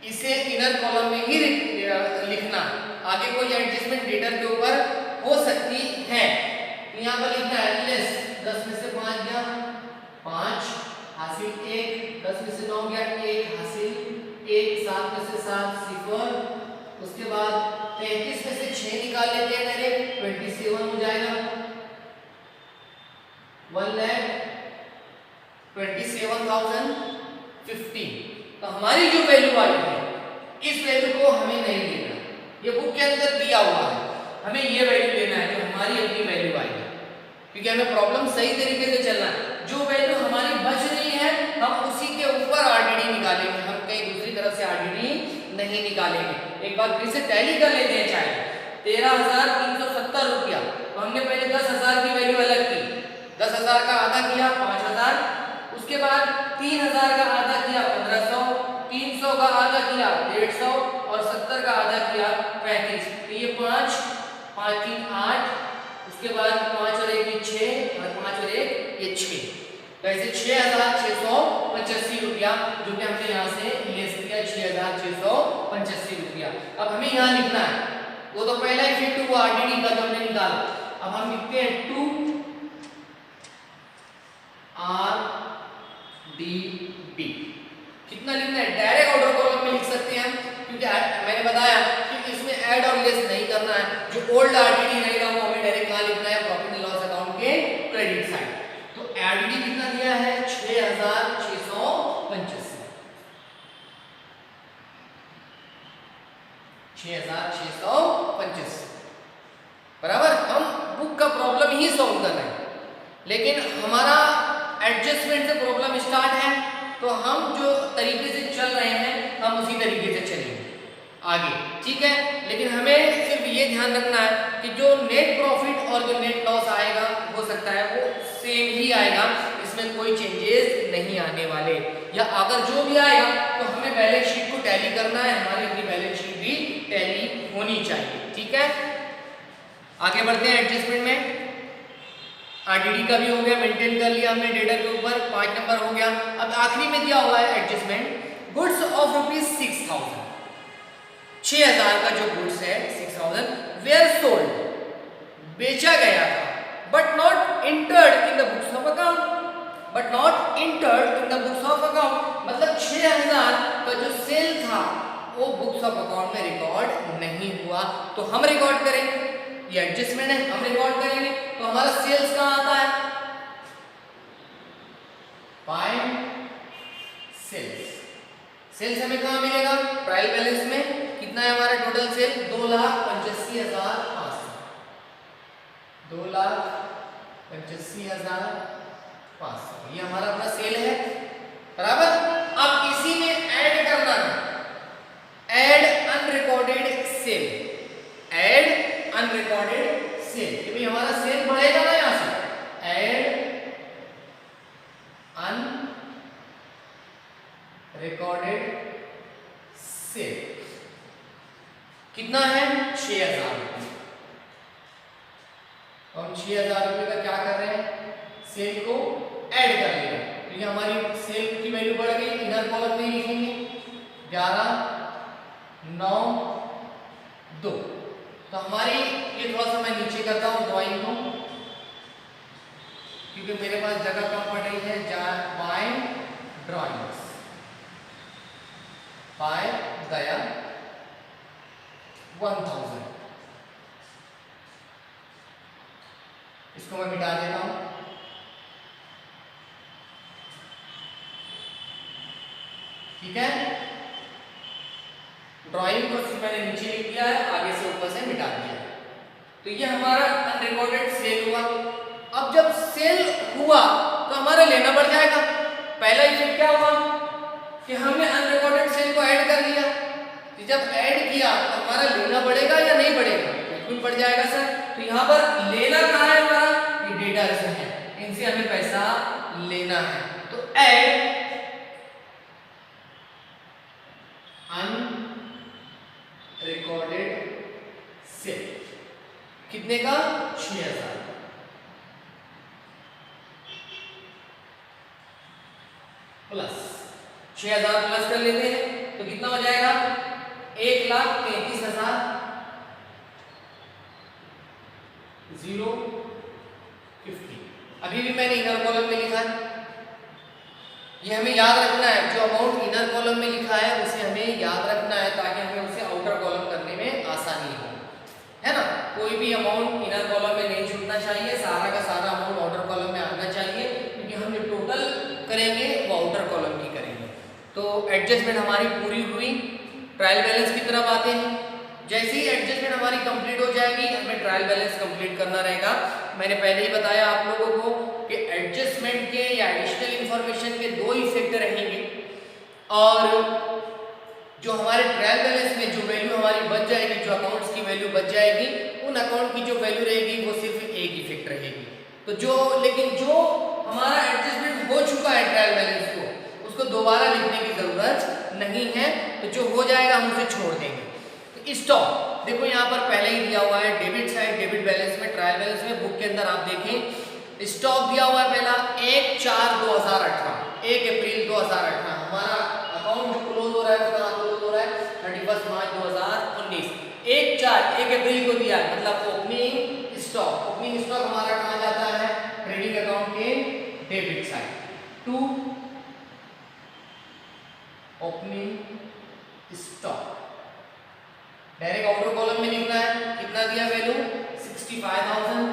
इसे इनर कॉलम में ही लिखना है, आगे कोई एडजस्टमेंट डेटर के ऊपर हो सकती है। तो यहाँ पर लिखना है लेस 10 में से 5 गया 5 हासिल 1, 10 में से 9 गया 1 हासिल 1, 7 में से 7 0, उसके बाद 33 में से 6 निकाल लेते हैं डायरेक्ट 27 हो जाएगा 1,27,015। तो हमारी जो वैल्यू आई है इस वैल्यू को हमें नहीं लेना, ये बुक के अंदर दिया हुआ है, हमें ये वैल्यू लेना है जो हमारी अपनी वैल्यू आई है, क्योंकि हमें प्रॉब्लम सही तरीके से चलना है। जो वैल्यू हमारी बच रही है हम उसी के ऊपर आरडीडी निकालेंगे, हम कहीं दूसरी तरफ से आरडीडी नहीं निकालेंगे। एक बार फिर से टैली कर लेते हैं चाहे 13,370 रुपया। तो हमने पहले 10,000 की वैल्यू अलग की, 10,000 का आधा किया 5,000, उसके बाद 3,000 का आधा किया 1,500, 300 का आधा किया 150 और 70 का आधा किया 35। तो ये 5 5 3 8, उसके बाद 5 और 1 6 और 5 और 1 ये 6। तो ऐसे 6,685 रुपया जो कि हमने यहाँ से लेस किया 6,685 रुपया। अब हमें यहाँ लिखना है, वो तो पहला इफेक्ट हुआ आरडीडी का जो हमने निकाला। अब हम लिखते हैं 2 RDB। कितना लिखना है डायरेक्ट ऑर्डर कॉलम में लिख सकते हैं क्योंकि मैंने बताया कि इसमें ऐड और लेस नहीं करना है। जो ओल्ड आरडीडी रहेगा वो हमें डायरेक्ट कहां लिखना है प्रॉफिट एंड लॉस अकाउंट के क्रेडिट साइड। तो आरडीडी कितना दिया है 6,685 बराबर। हम बुक का प्रॉब्लम ही सॉल्व कर रहे हैं, लेकिन हमारा एडजस्टमेंट से प्रॉब्लम स्टार्ट है, तो हम जो तरीके से चल रहे हैं हम उसी तरीके से चलेंगे आगे, ठीक है। लेकिन हमें सिर्फ ये ध्यान रखना है कि जो नेट प्रॉफिट और जो नेट लॉस आएगा हो सकता है वो सेम ही आएगा, इसमें कोई चेंजेस नहीं आने वाले, या अगर जो भी आएगा तो हमें बैलेंस शीट को टैली करना है, हमारी अपनी बैलेंस शीट भी टैली होनी चाहिए, ठीक है। आगे बढ़ते हैं एडजस्टमेंट में। आरडीडी का भी हो गया, मेंटेन कर लिया हमने डेटा के ऊपर, 5 नंबर हो गया। अब आखिरी में दिया हुआ है एडजस्टमेंट गुड्स ऑफ ₹6,000, 6,000 का जो गुड्स है 6,000 वेयर सोल्ड बेचा गया था, but not entered in the books of account. But not entered in the books of account मतलब 6,000 का जो सेल था वो बुक्स ऑफ अकाउंट में रिकॉर्ड नहीं हुआ, तो हम रिकॉर्ड करेंगे, ये एडजस्टमेंट है, हम रिकॉर्ड करेंगे। तो हमारा सेल्स कहां आता है फाइंड सेल्स। सेल्स हमें कहां मिलेगा ट्रायल बैलेंस में। कितना है हमारा टोटल सेल 2,85,500, 2,85,500 ये हमारा अपना सेल है बराबर। अब इसी में ऐड करना है, add unrecorded sale, add unrecorded sale, कि भाई हमारा सेल बढ़ेगा ना यहां से, ऐड अनरिकॉर्डेड सेल कितना है 6,000 रुपये। तो हम 6,000 रुपये का क्या कर रहे हैं सेल को ऐड कर ले रहे हैं, तो ये हमारी सेल की वैल्यू बढ़ गई, इनर कॉलम में लिखेंगे 11,9,2। तो हमारी ये थोड़ा सा मैं नीचे करता हूँ ड्राइंग को क्योंकि मेरे पास जगह कम पड़ रही है। बाय ड्राइंग्स बाय गया 1,000, इसको मैं मिटा देता हूं, ठीक है। ड्राइंग को सिर्फ मैंने नीचे लिख दिया है, आगे से ऊपर से मिटा दिया है। तो ये हमारा अनरिकॉर्डेड सेल हुआ, अब जब सेल हुआ तो हमारा लेना बढ़ जाएगा। पहला इफेक्ट क्या हुआ कि हमने अनरिकॉर्डेड सेल को ऐड कर लिया, तो जब ऐड किया तो हमारा लेना बढ़ेगा या नहीं बढ़ेगा? बिल्कुल बढ़ जाएगा सर। तो यहाँ पर लेना कहाँ है हमारा? ये डेटर्स है, इनसे हमें पैसा लेना है। तो ऐड अनरिकॉर्डेड सेल कितने का? 6000 प्लस 6000 प्लस कर लेते हैं तो कितना हो जाएगा? 1,33,000 050। अभी भी मैंने इनर कॉलम में लिखा है, ये हमें याद रखना है। जो अमाउंट इनर कॉलम में लिखा है उसे हमें याद रखना है ताकि हमें उसे आउटर कॉलम करने में आसानी हो, है ना। कोई भी अमाउंट इनर कॉलम में नहीं छूटना चाहिए, सारा का सारा अमाउंट आउटर कॉलम में आना चाहिए, क्योंकि हम जो टोटल करेंगे वो आउटर कॉलम की करेंगे। तो एडजस्टमेंट हमारी पूरी हुई, ट्रायल बैलेंस की तरफ आते हैं। जैसे ही एडजस्टमेंट हमारी कंप्लीट हो जाएगी हमें ट्रायल बैलेंस कंप्लीट करना रहेगा। मैंने पहले ही बताया आप लोगों को कि एडजस्टमेंट के या एडिशनल इंफॉर्मेशन के दो इफेक्ट रहेंगे, और जो हमारे ट्रायल बैलेंस में जो वैल्यू हमारी बच जाएगी, जो अकाउंट्स की वैल्यू बच जाएगी, उन अकाउंट की जो वैल्यू रहेगी वो सिर्फ एक इफेक्ट रहेगी। तो लेकिन जो हमारा एडजस्टमेंट हो चुका है ट्रायल बैलेंस को, उसको दोबारा लिखने की जरूरत नहीं है। तो जो हो जाएगा हम उसे छोड़ देंगे। तो स्टॉक देखो यहाँ पर पहले ही दिया हुआ है, डेबिट साइड, डेबिट बैलेंस में, ट्रायल बैलेंस में, बुक के अंदर आप देखें स्टॉक दिया हुआ है पहला 1/4/2018, 1 अप्रैल 2018 हमारा अकाउंट जो क्लोज हो रहा है वो कहाँ क्लोज हो रहा है? 31 मार्च 2019। 1 अप्रैल को दिया है, मतलब ओपनिंग स्टॉक। ओपनिंग स्टॉक हमारा कहाँ जाता है? ट्रेडिंग अकाउंट के debit side. 2 opening stock direct outer column में लिखना है। कितना दिया वैल्यू? 65,000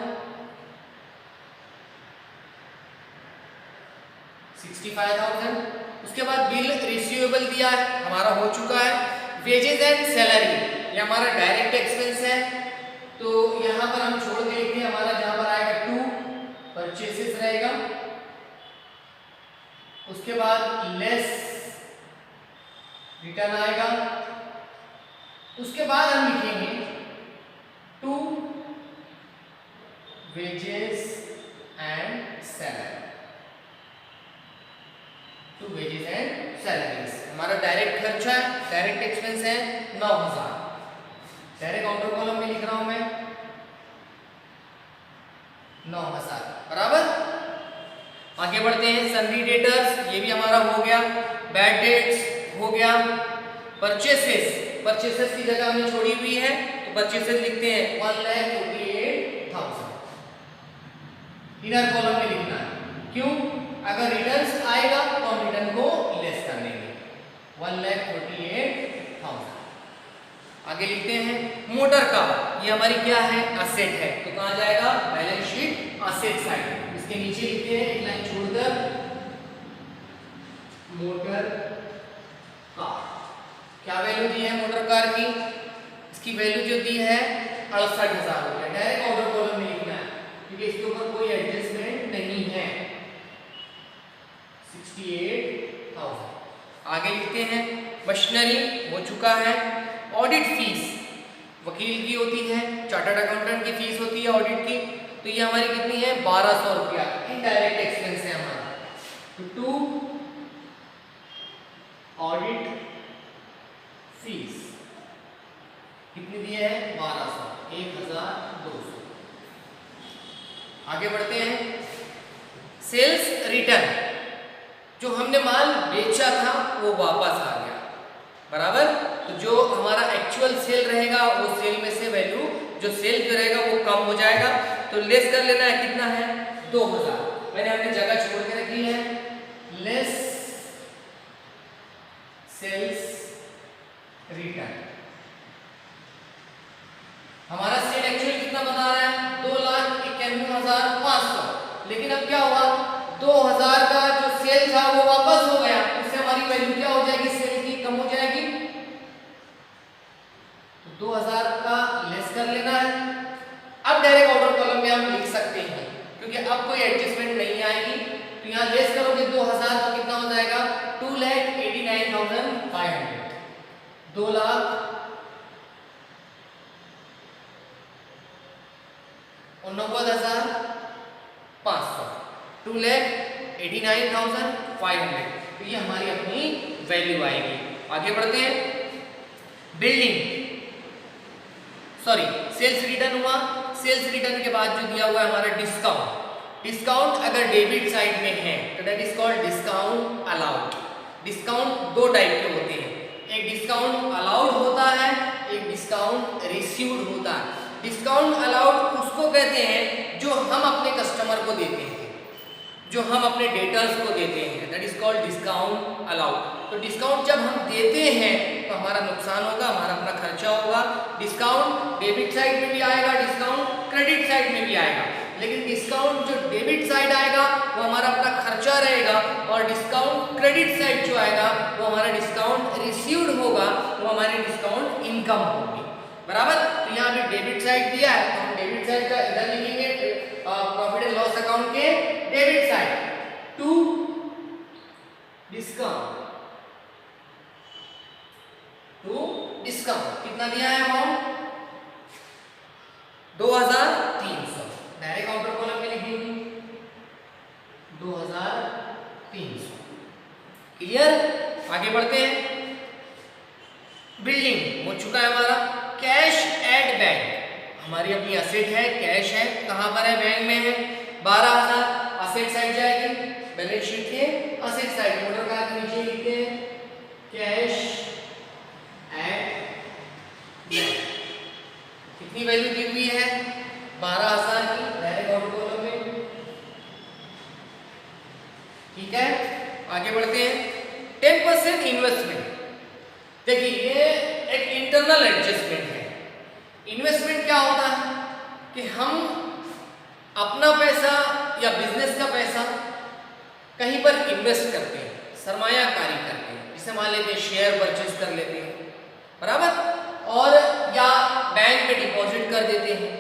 65,000। उसके बाद बिल रिसीवेबल दिया है, हमारा हो चुका है। वेजेस एंड सैलरी ये हमारा डायरेक्ट एक्सपेंस है, तो यहाँ पर हम छोड़ के लिखते हैं, हमारा जहाँ पर आएगा 2 परचेसेस रहेगा। उसके बाद लेस रिटर्न आएगा। उसके बाद हम लिखेंगे 2 wages and salary. 2 wages and salaries हमारा डायरेक्ट खर्चा है, डायरेक्ट एक्सपेंस है 9,000। डायरेक्ट आउटर कॉलम में लिख रहा हूं मैं 9,000 बराबर। आगे बढ़ते हैं, सन्ड्री डेटर्स ये भी हमारा हो गया, बैड डेट्स हो गया, परचेसेस की जगह हमने छोड़ी हुई है तो परचेसेस लिखते हैं 1,48,000। इनर कॉलम में लिखना है, क्यों? अगर रिटर्न्स आएगा तो हम रिटर्न को लेस कर लेंगे। 1,48,000। आगे लिखते हैं मोटर का, ये हमारी क्या है? असेट है, तो कहां जाएगा? Balance sheet asset side. इसके नीचे लिखते हैं एक लाइन छोड़कर मोटर कार। क्या वैल्यू दी है मोटर कार की? इसकी वैल्यू जो दी है 68,000 रुपये। डायरेक्ट ऑर्डर कॉलम में लिखना है क्योंकि इसके ऊपर कोई एडजस्टमेंट नहीं है। 68,000। आगे लिखते हैं मशीनरी हो चुका है। ऑडिट फीस वकील की होती है, चार्टर्ड अकाउंटेंट की फीस होती है ऑडिट की, तो ये हमारी कितनी है? 1,200 रुपया इनडायरेक्ट एक्सपेंस है हमारा। तो 2 ऑडिट फीस कितनी दी है? 1,200, 1,200। आगे बढ़ते हैं, सेल्स रिटर्न, जो हमने माल बेचा था वो वापस आ गया बराबर। तो जो हमारा एक्चुअल सेल रहेगा वो सेल में से वैल्यू जो सेल जो रहेगा वो कम हो जाएगा, तो लेस कर लेना है। कितना है? 2,000। मैंने अपनी जगह छोड़ के रखी है, लेस सेल्स रिटर्न। हमारा सेल एक्चुअल कितना बता रहा है? 2,91,500, लेकिन अब क्या हुआ? 2,000 का जो सेल था वो वापस हो गया, उससे हमारी वैल्यू क्या हो जाएगी? सेल की कम हो जाएगी। तो 2,000 का लेस कर लेना है। अब डायरेक्ट ऑर्डर कॉलम में हम लिख सकते हैं, क्योंकि क्योंकि अब कोई एडजस्टमेंट नहीं आएगी। तो यहाँ लेस करोगे 2000 तो कितना हो जाएगा 2,89,500, 2,89,500, 2,89,500। तो ये हमारी अपनी वैल्यू आएगी। आगे बढ़ते हैं। बिल्डिंग सॉरी सेल्स रिटर्न हुआ। सेल्स रिटर्न के बाद जो दिया हुआ है हमारा डिस्काउंट। डिस्काउंट अगर डेबिट साइड में है तो that is called discount allowed. Discount दो टाइप के होते हैं, एक डिस्काउंट अलाउड होता है, एक डिस्काउंट रिसीव्ड होता है। डिस्काउंट अलाउड उसको कहते हैं जो हम अपने कस्टमर को देते हैं, जो हम अपने डेटर्स को देते हैं, that is called discount allowed. तो डिस्काउंट जब हम देते हैं तो हमारा नुकसान होगा, हमारा अपना खर्चा होगा। डिस्काउंट डेबिट साइड में भी आएगा, डिस्काउंट क्रेडिट साइड में भी आएगा, लेकिन डिस्काउंट जो डेबिट साइड आएगा वो हमारा अपना खर्चा रहेगा, और डिस्काउंट क्रेडिट साइड जो आएगा वो हमारा डिस्काउंट रिसीव्ड होगा, वो हमारी डिस्काउंट इनकम होगी। बराबर। तो यहाँ पे डेबिट साइड दिया है तो हम डेबिट साइड का इधर लिखेंगे प्रॉफिट एंड लॉस अकाउंट के debit side to discount, to discount कितना दिया है अमाउंट 2300। डायरेक्ट काउंटर कॉलम में लिख देंगे 2300। क्लियर। आगे बढ़ते हैं। बिल्डिंग हो चुका है हमारा। कैश एट बैंक हमारी अपनी असेट है, कैश है, कहां पर है बैंक में है 12,000। असेट साइड जाएगी बैलेंस शीट के असेट साइड मोटर कार के नीचे लिखते हैं कैश एट बैंक। कितनी वैल्यू दी हुई है 12,000 की, डायरेक्ट आउट कॉलम में। ठीक है। आगे बढ़ते हैं। 10% इन्वेस्टमेंट। देखिए ये एक इंटरनल एडजस्टमेंट है। इन्वेस्टमेंट क्या होता है कि हम अपना पैसा या बिजनेस का पैसा कहीं पर इन्वेस्ट करते हैं, सरमायाकारी करते हैं, जिसे मान लेते हैं शेयर परचेज कर लेते हैं, बराबर, और या बैंक में डिपॉजिट कर देते हैं।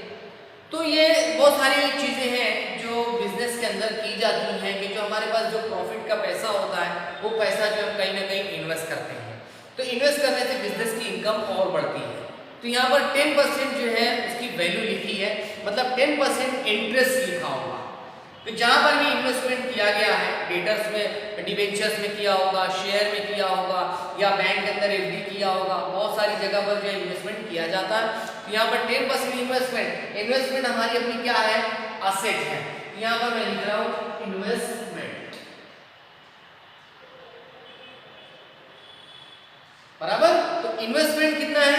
तो ये बहुत सारी चीज़ें हैं जो बिजनेस के अंदर की जाती हैं कि जो हमारे पास जो प्रॉफिट का पैसा होता है वो पैसा जो हम कहीं ना कहीं इन्वेस्ट करते हैं। तो इन्वेस्ट करने से बिजनेस की इनकम और बढ़ती है। तो यहाँ पर 10% जो है उसकी वैल्यू लिखी है, मतलब 10% इंटरेस्ट लिखा होगा। तो जहाँ पर भी इन्वेस्टमेंट किया गया है, डेटर्स में, डिबेंचर्स में किया होगा, शेयर में किया होगा, या बैंक के अंदर एफडी किया होगा, बहुत सारी जगह पर जो इन्वेस्टमेंट किया जाता है। तो यहाँ पर 10% इन्वेस्टमेंट हमारी अपनी क्या है असेट है। यहाँ पर मैं लिख रहा हूँ इन्वेस्टमेंट, बराबर। तो इन्वेस्टमेंट कितना है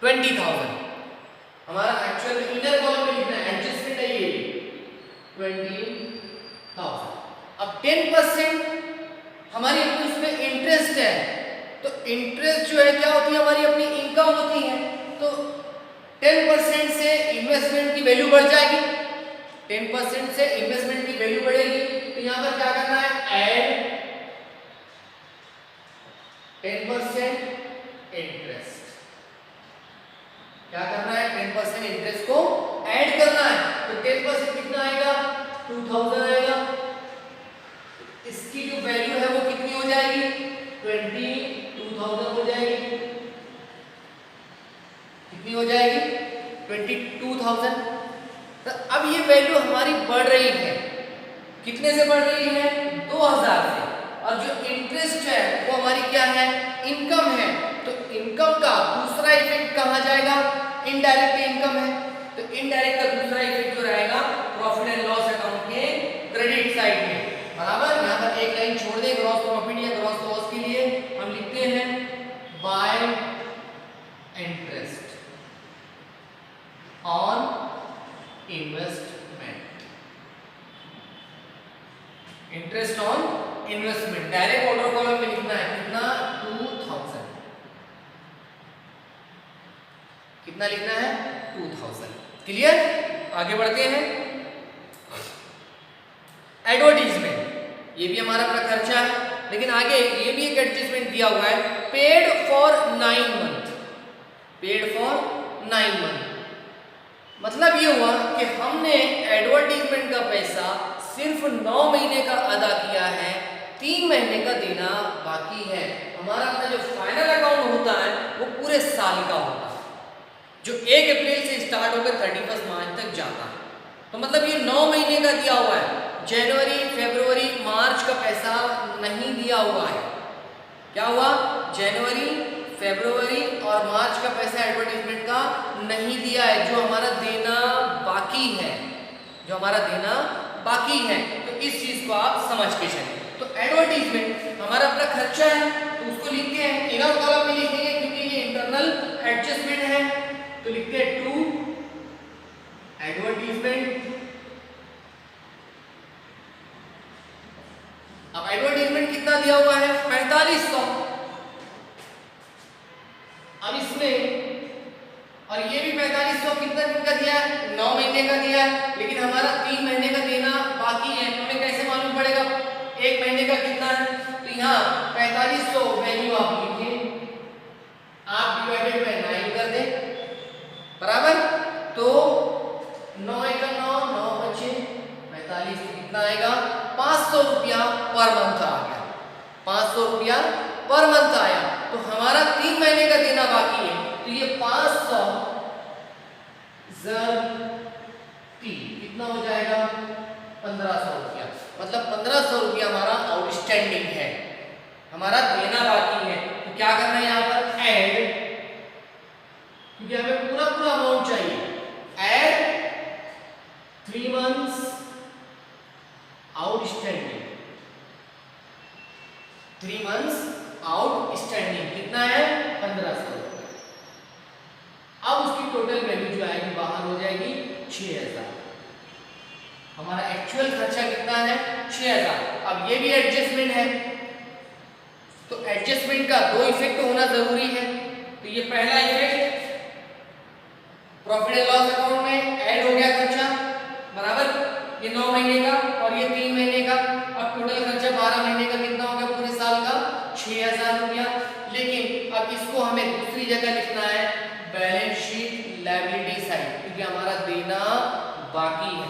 20,000। हमारा एक्चुअल इनर कॉलम में लिखना है, एडजस्टमेंट है ये 20,000। अब 10% हमारी अपनी उसमें इंटरेस्ट है, तो इंटरेस्ट जो है क्या होती है हमारी अपनी इनकम होती है। तो 10% से इन्वेस्टमेंट की वैल्यू बढ़ जाएगी, 10% से इन्वेस्टमेंट की वैल्यू बढ़ेगी। तो यहाँ पर क्या करना है ऐड 10% इंटरेस्ट। क्या करना है 10% इंटरेस्ट को ऐड करना है। तो 10% कितना आएगा 2000 आएगा। इसकी जो वैल्यू है वो कितनी हो जाएगी 22,000 हो जाएगी। कितनी हो जाएगी 22,000। तो अब ये वैल्यू हमारी बढ़ रही है, कितने से बढ़ रही है 2000 से। और जो इंटरेस्ट है वो हमारी क्या है इनकम है। तो इनकम का दूसरा इफेक्ट कहाँ जाएगा इनडायरेक्ट इनकम है। तो इनडायरेक्ट का दूसरा इफेक्ट जो रहेगा प्रॉफिट एंड लॉस अकाउंट के क्रेडिट साइड में, बराबर। यहाँ पर एक लाइन छोड़ दें ग्रॉस प्रॉफिट या ग्रॉस लॉस के लिए, हम लिखते हैं bye interest on investment. Interest on investment direct order column में लिखना है कितना 2000। कितना लिखना है 2000। क्लियर। आगे बढ़ते हैं। एडवर्टीजमेंट ये भी हमारा अपना खर्चा है, लेकिन आगे ये भी एक एडजस्टमेंट दिया हुआ है paid for 9 month. Paid for 9 month मतलब ये हुआ कि हमने एडवर्टीजमेंट का पैसा सिर्फ 9 महीने का अदा किया है, 3 महीने का देना बाकी है। हमारा अपना जो फाइनल अकाउंट होता है वो पूरे साल का होता है, जो 1 अप्रैल से स्टार्ट होकर 31 मार्च तक जाता है। तो मतलब ये 9 महीने का दिया हुआ है, जनवरी फरवरी मार्च का पैसा नहीं दिया हुआ है। क्या हुआ? जनवरी फरवरी और मार्च का पैसा एडवर्टीजमेंट का नहीं दिया है, जो हमारा देना बाकी है, जो हमारा देना बाकी है। तो इस चीज को आप समझ के चलें। तो एडवर्टीजमेंट हमारा अपना खर्चा है, तो उसको लिखते हैं इनर कॉलम में लिखेंगे क्योंकि ये इंटरनल एडजस्टमेंट है। तो लिखते हैं टू एडवर्टीजमेंट। अब एडवर्टीजमेंट कितना दिया हुआ है? 4500। अब इसमें और ये भी 4500 कितना दिन का दिया है? 9 महीने का दिया है, लेकिन हमारा 3 महीने का देना बाकी है। हमें कैसे मालूम पड़ेगा 1 महीने का कितना है? तो यहाँ 4500 वैल्यू आप लिखें, आप डिवाइडेड बाय 9 कर दें, बराबर। तो 9 × 9 9 बचे 45, कितना आएगा? 500 रुपया पर मंथ आ गया। 500 रुपया पर मंथ आया। तो हमारा 3 महीने का देना बाकी है, तो ये 500 × 3 कितना हो जाएगा? 1500 रुपया। मतलब 1500 रुपया हमारा आउटस्टैंडिंग है, हमारा देना बाकी है। तो क्या करना है यहाँ पर? ऐड, क्योंकि हमें पूरा पूरा अमाउंट चाहिए। Add 3 months outstanding, 3 months outstanding कितना है? 1500। अब उसकी टोटल वैल्यू जो आएगी बाहर हो जाएगी 6000। हमारा एक्चुअल खर्चा कितना है? 6000। अब ये भी एडजस्टमेंट है, तो एडजस्टमेंट का 2 इफेक्ट होना जरूरी है। तो ये पहला effect, profit and loss account में ऐड हो गया खर्चा, बराबर। ये 9 महीने का और ये 3 महीने का। अब टोटल खर्चा 12 महीने का कितना हो गया पूरे साल का? 6000 रुपया। लेकिन अब इसको हमें दूसरी जगह लिखना है, बैलेंस शीट लायबिलिटी साइड, क्योंकि हमारा देना बाकी है।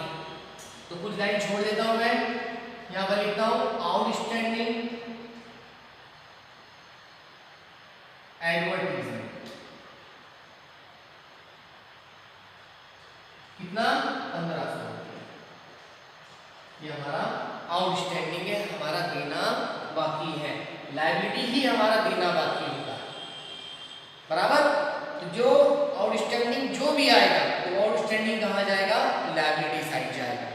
तो कुछ लाइन छोड़ देता हूं मैं, यहां पर लिखता हूं आउटस्टैंडिंग एडवर्टीजमेंट कितना? 1500। ये हमारा आउटस्टैंडिंग है, हमारा देना बाकी है। लायबिलिटी ही हमारा देना बाकी होगा, बराबर। तो जो आउटस्टैंडिंग जो भी आएगा तो आउटस्टैंडिंग कहाँ जाएगा? लायबिलिटी साइड जाएगा।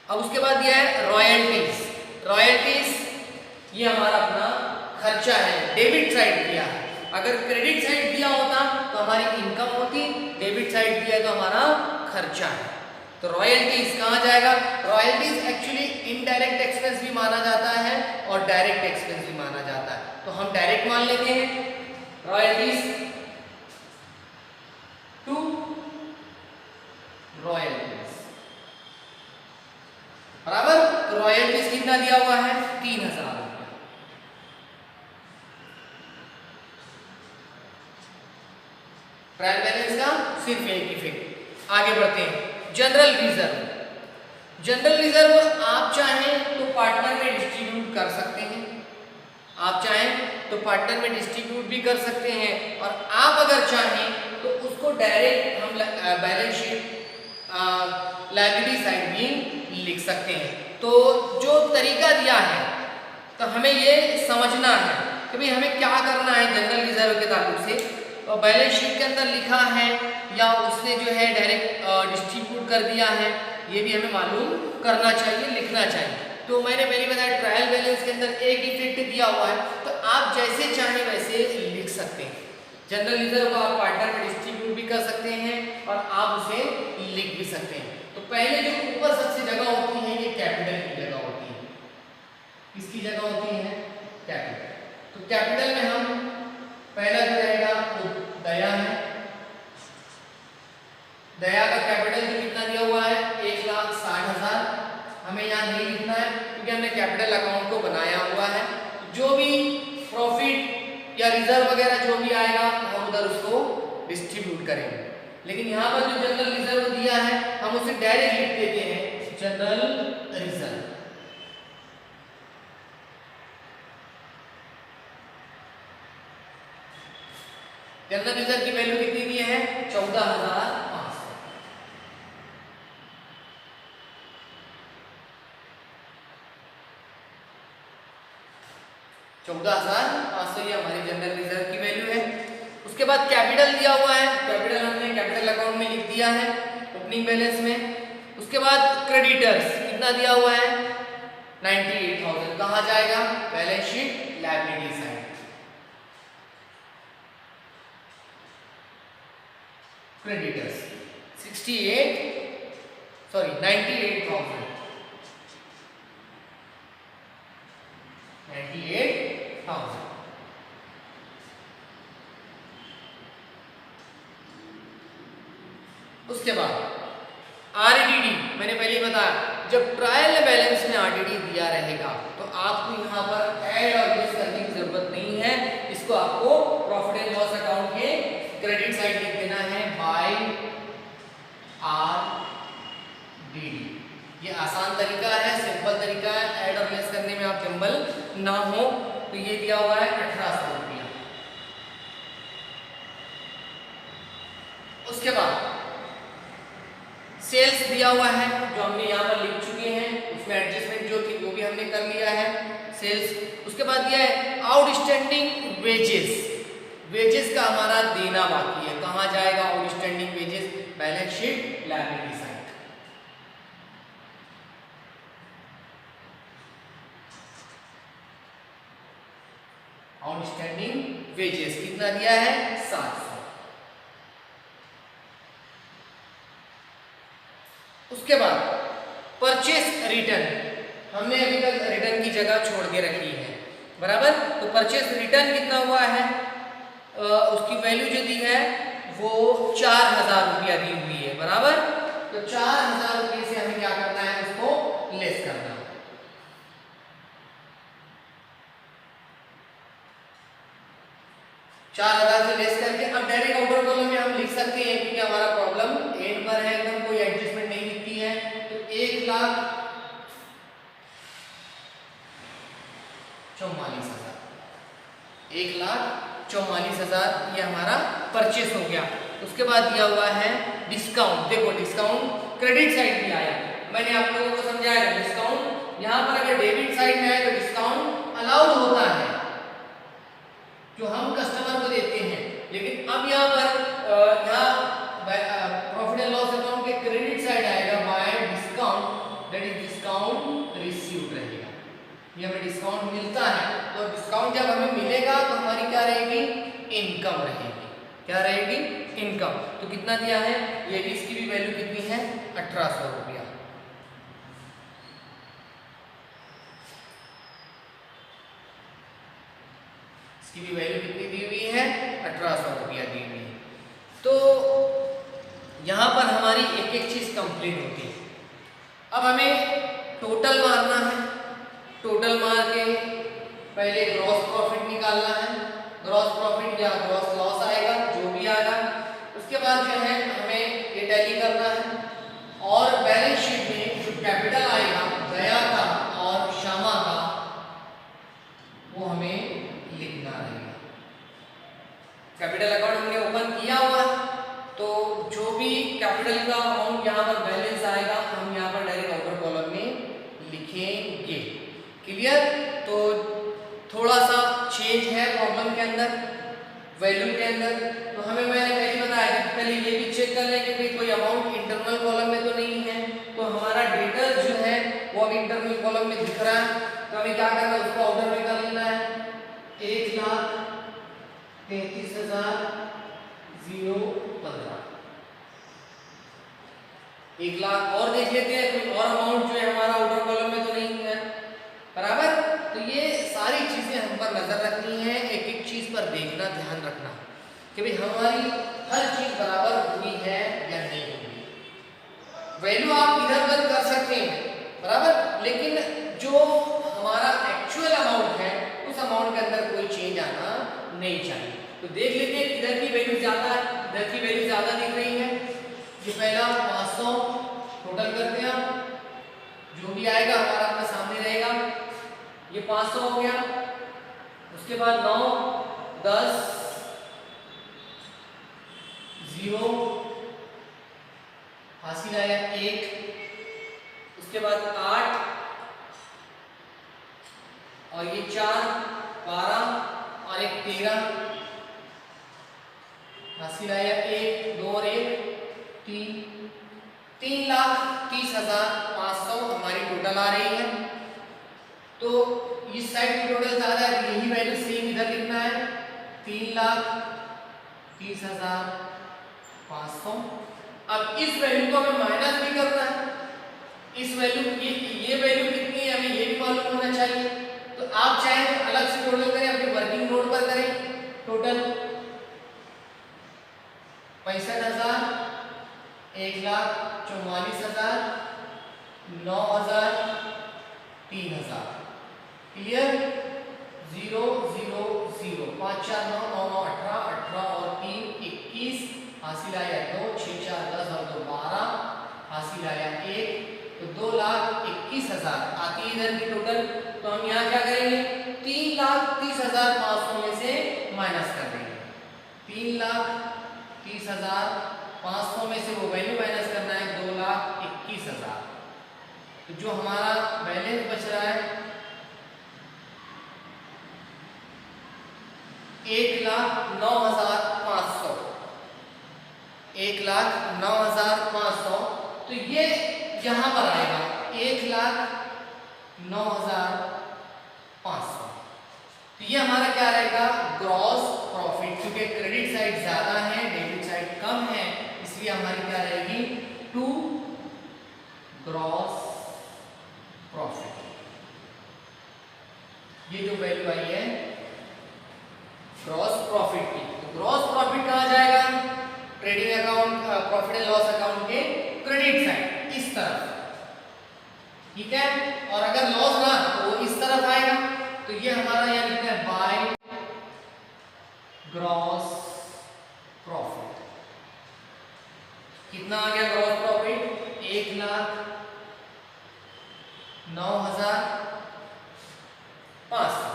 अब उसके बाद दिया है रॉयल्टीज। रॉयल्टीज ये हमारा अपना खर्चा है, डेबिट साइड दिया है। अगर क्रेडिट साइड दिया होता तो हमारी इनकम होती, डेबिट साइड दिया तो हमारा खर्चा है। तो रॉयल्टीज कहाँ जाएगा? रॉयल्टीज एक्चुअली इनडायरेक्ट एक्सपेंस भी माना जाता है और डायरेक्ट एक्सपेंस भी माना जाता है। तो हम डायरेक्ट मान लेते हैं रॉयल्टीज टू रॉयल्टीज, बराबर। तो रॉयल्टीज कितना दिया हुआ है? 3000 रुपया। ट्रायल बैलेंस का सिर्फ एक इफेक्ट। आगे बढ़ते हैं, जनरल रिजर्व। जनरल रिजर्व आप चाहें तो पार्टनर में डिस्ट्रीब्यूट कर सकते हैं, आप चाहें तो पार्टनर में डिस्ट्रीब्यूट भी कर सकते हैं, और आप अगर चाहें तो उसको डायरेक्ट हम बैलेंस शीट लायबिलिटी साइड भी लिख सकते हैं। तो जो तरीका दिया है तो हमें ये समझना है कि भाई हमें क्या करना है जनरल रिजर्व के ताल्लुक से। तो बैलेंस शीट के अंदर लिखा है या उसने जो है डायरेक्ट डिस्ट्रीब्यूट कर दिया है, ये भी हमें मालूम करना चाहिए, लिखना चाहिए। तो मैंने पहले बताया ट्रायल बैलेंस के अंदर एक इफेक्ट दिया हुआ है, तो आप जैसे चाहें वैसे लिख सकते हैं। जनरल रिजर्व को आप पार्टनर में डिस्ट्रीब्यूट भी कर सकते हैं और आप उसे लिख भी सकते हैं। तो पहले जो ऊपर सबसे जगह होती है ये कैपिटल की जगह होती है। किसकी जगह होती है? कैपिटल। तो कैपिटल में हम पहला जो रहेगा वो दया है। दया का कैपिटल जो कितना दिया हुआ है? 1,60,000। हमें यहाँ नहीं लिखना है क्योंकि हमने कैपिटल अकाउंट को बनाया हुआ है। जो भी प्रॉफिट या रिजर्व वगैरह जो भी आएगा हम उधर उसको डिस्ट्रीब्यूट करेंगे। लेकिन यहाँ पर जो जनरल रिजर्व दिया है हम उसे डायरेक्ट लिख देते हैं जनरल रिजर्व। जनरल रिजर्व की वैल्यू कितनी दी है 14,500। ये हमारी जनरल रिजर्व की वैल्यू है। उसके बाद कैपिटल दिया हुआ है, कैपिटल हमने कैपिटल अकाउंट में लिख दिया है ओपनिंग बैलेंस में। उसके बाद क्रेडिटर्स कितना दिया हुआ है 98,000, कहाँ जाएगा balance sheet liability side. Creditors 98,000 उसके बाद आरडीडी मैंने पहले बताया, जब ट्रायल बैलेंस में आरडीडी दिया रहेगा तो आपको यहाँ पर ऐड और लेस करने की जरूरत नहीं है। इसको आपको प्रॉफिट एंड लॉस अकाउंट के क्रेडिट साइड लिख देना है बाय आरडीडी। ये आसान तरीका है, सिंपल तरीका है, ऐड और लेस करने में आप जंबल ना हो। तो ये दिया हुआ है 1800 रुपया। उसके बाद सेल्स दिया हुआ है जो हमने यहाँ पर लिख चुके हैं, उसमें एडजस्टमेंट जो थी वो भी हमने कर लिया है सेल्स। उसके बाद दिया है आउटस्टैंडिंग वेजेस, वेजेस का हमारा देना बाकी है, कहाँ जाएगा outstanding wages balance sheet liability side. Outstanding wages कितना दिया है 700। उसके बाद परचेस रिटर्न हमने अभी तक रिटर्न की जगह छोड़ के रखी है बराबर। तो परचेस रिटर्न कितना हुआ है उसकी वैल्यू जो दी है वो 4,000 रुपया दी हुई है बराबर। तो 4,000 रुपये से हमें क्या करना है उसको लेस करना है। 4,000 से लेस करके अब डायरेक्ट आउटर कॉलम में हम लिख सकते हैं क्योंकि हमारा प्रॉब्लम एंड पर है, एकदम कोई एडजस्टमेंट नहीं दिखती है। तो 1,44,000 ये हमारा परचेस हो गया। उसके बाद दिया हुआ है डिस्काउंट। देखो डिस्काउंट क्रेडिट साइड भी आया, मैंने आप लोगों को समझाया डिस्काउंट यहाँ पर अगर डेबिट साइड में है तो डिस्काउंट अलाउड होता है जो हम कस्टमर को देते हैं। लेकिन अब यहाँ पर प्रॉफिट एंड लॉस अकाउंट के क्रेडिट साइड आएगा bye discount, that is discount received रहेगा। ये हमें डिस्काउंट मिलता है तो डिस्काउंट जब हमें मिलेगा तो हमारी क्या रहेगी इनकम रहेगी। क्या रहेगी इनकम। तो कितना दिया है ये भी, इसकी भी वैल्यू कितनी है 1,800 रुपया। इसकी भी वैल्यू कितनी दी हुई है 1,800 रुपया दी हुई है। तो यहाँ पर हमारी एक एक चीज कंप्लीट होती है। अब हमें टोटल मारना है, टोटल मार के पहले ग्रॉस प्रॉफिट निकालना है, ग्रॉस प्रॉफिट या ग्रॉस लॉस आएगा जो भी आएगा। उसके बाद जो है हमें ये टैली करना है और बैलेंस शीट में जो कैपिटल आएगा गया का और क्षमा का वो हमें लिखना रहेगा। कैपिटल अकाउंट हमने ओपन किया हुआ तो जो भी कैपिटल का अमाउंट यहाँ पर बैलेंस आएगा हम यहाँ पर डायरेक्ट आउटर कॉलम में लिखेंगे। क्लियर। तो थोड़ा सा चेंज है प्रॉब्लम के अंदर, वैल्यू के अंदर। तो हमें मैंने पहले बताया कि पहले ये भी चेक कर लें कि कोई अमाउंट इंटरनल कॉलम में तो नहीं है। तो हमारा डेटर जो है वो अब इंटरनल कॉलम में दिख रहा है तो हमें क्या करना है उसको आउटर में कर लेना है। 1,33,015 1 लाख और देख लेते हैं कोई और अमाउंट जो है हमारा आउटर कॉलम में तो नहीं है बराबर। तो ये सारी चीजें हम पर नजर रखनी है, एक एक चीज पर देखना ध्यान रखना कि भाई हमारी हर चीज बराबर हुई है या नहीं हुई। वैल्यू आप इधर उधर कर सकते हैं बराबर, लेकिन जो हमारा एक्चुअल अमाउंट है उस अमाउंट के अंदर कोई चेंज आना नहीं चाहिए। तो देख लेते हैं इधर की वैल्यू ज्यादा है इधर की वैल्यू ज्यादा दिख रही है। ये पहला 500 टोटल करते हैं आप, जो भी आएगा हमारा अपने सामने रहेगा। ये 500 हो गया। उसके बाद 9 10 0 हासिल आया 1। उसके बाद 8 और ये 4 12 और एक 13 हासिल आया 1 2 और 1 3। 3,30,500 हमारी टोटल आ रही है। तो इस साइड की टोटल ज्यादा है, यही वैल्यू सेम इधर लिखना है 3,30,500। अब इस वैल्यू को हमें माइनस भी करना है। इस वैल्यू ये वैल्यू कितनी है हमें ये भी मालूम होना चाहिए। तो आप चाहे तो अलग से टोटल करें, अपने वर्किंग नोट पर करें। टोटल 65,000 1,44,000 9,000 3,000। क्लियर? 0 0 0 5 4 9 9 9 18 18 और 3 21 हासिल आया 2 6 4 10 और 2 12 हासिल आया 1। तो 2,21,000 आती है इधर की टोटल। तो हम यहाँ क्या करेंगे 3,30,500 में से माइनस कर देंगे। 3,30,500 में से वो वैल्यू माइनस करना है 2,21,000। तो जो हमारा बैलेंस बच रहा है 1,09,500। 1,09,500 तो ये यहां पर आएगा 1,09,500। तो ये हमारा क्या रहेगा ग्रॉस प्रॉफिट। क्योंकि क्रेडिट साइड ज्यादा है डेबिट साइड कम है, इसलिए हमारी क्या रहेगी 2 ग्रॉस प्रॉफिट। ये जो वैल्यू आई है ग्रॉस प्रॉफिट की। तो ग्रॉस प्रॉफिट कहां जाएगा trading account profit and loss account के क्रेडिट साइड इस तरफ। ठीक है? और अगर लॉस ना तो वो इस तरफ आएगा। तो ये हमारा यहां लिखा है बाय ग्रॉस प्रॉफिट। कितना आ गया ग्रॉस प्रॉफिट 1,09,500।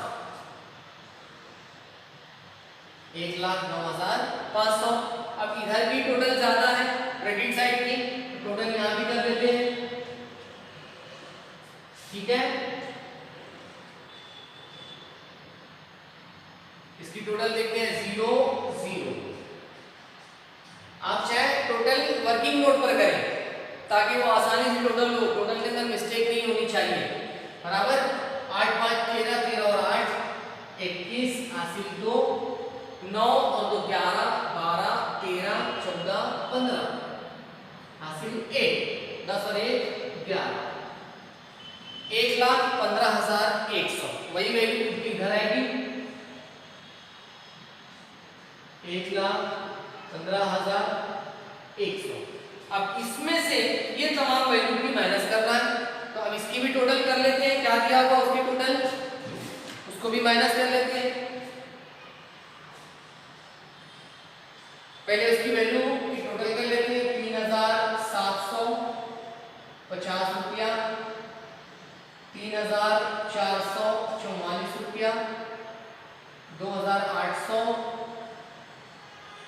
1,09,500। अब इधर भी टोटल ज्यादा है क्रेडिट साइड की, तो टोटल यहां भी कर देते हैं। ठीक है? इसकी टोटल देखते हैं 0 0। आप चाहे टोटल वर्किंग नोट पर करें ताकि वो आसानी से टोटल हो, टोटल के अंदर मिस्टेक नहीं होनी चाहिए। बराबर 8 5 13 13 और 8 21 हासिल 2 9 और 2 11 12 13 14 15 हासिल 1 10 और 1 11। 1,15,100 वही वैल्यू इधर आएगी 1,15,100। अब इसमें से ये तमाम वैल्यू की माइनस करना है। तो अब इसकी भी टोटल कर लेते हैं। क्या दिया हुआ उसकी टोटल उसको भी माइनस कर लेते हैं। पहले उसकी वैल्यू की टोटल कर लेते हैं 3,750 रुपया 3,444 रुपया 2,800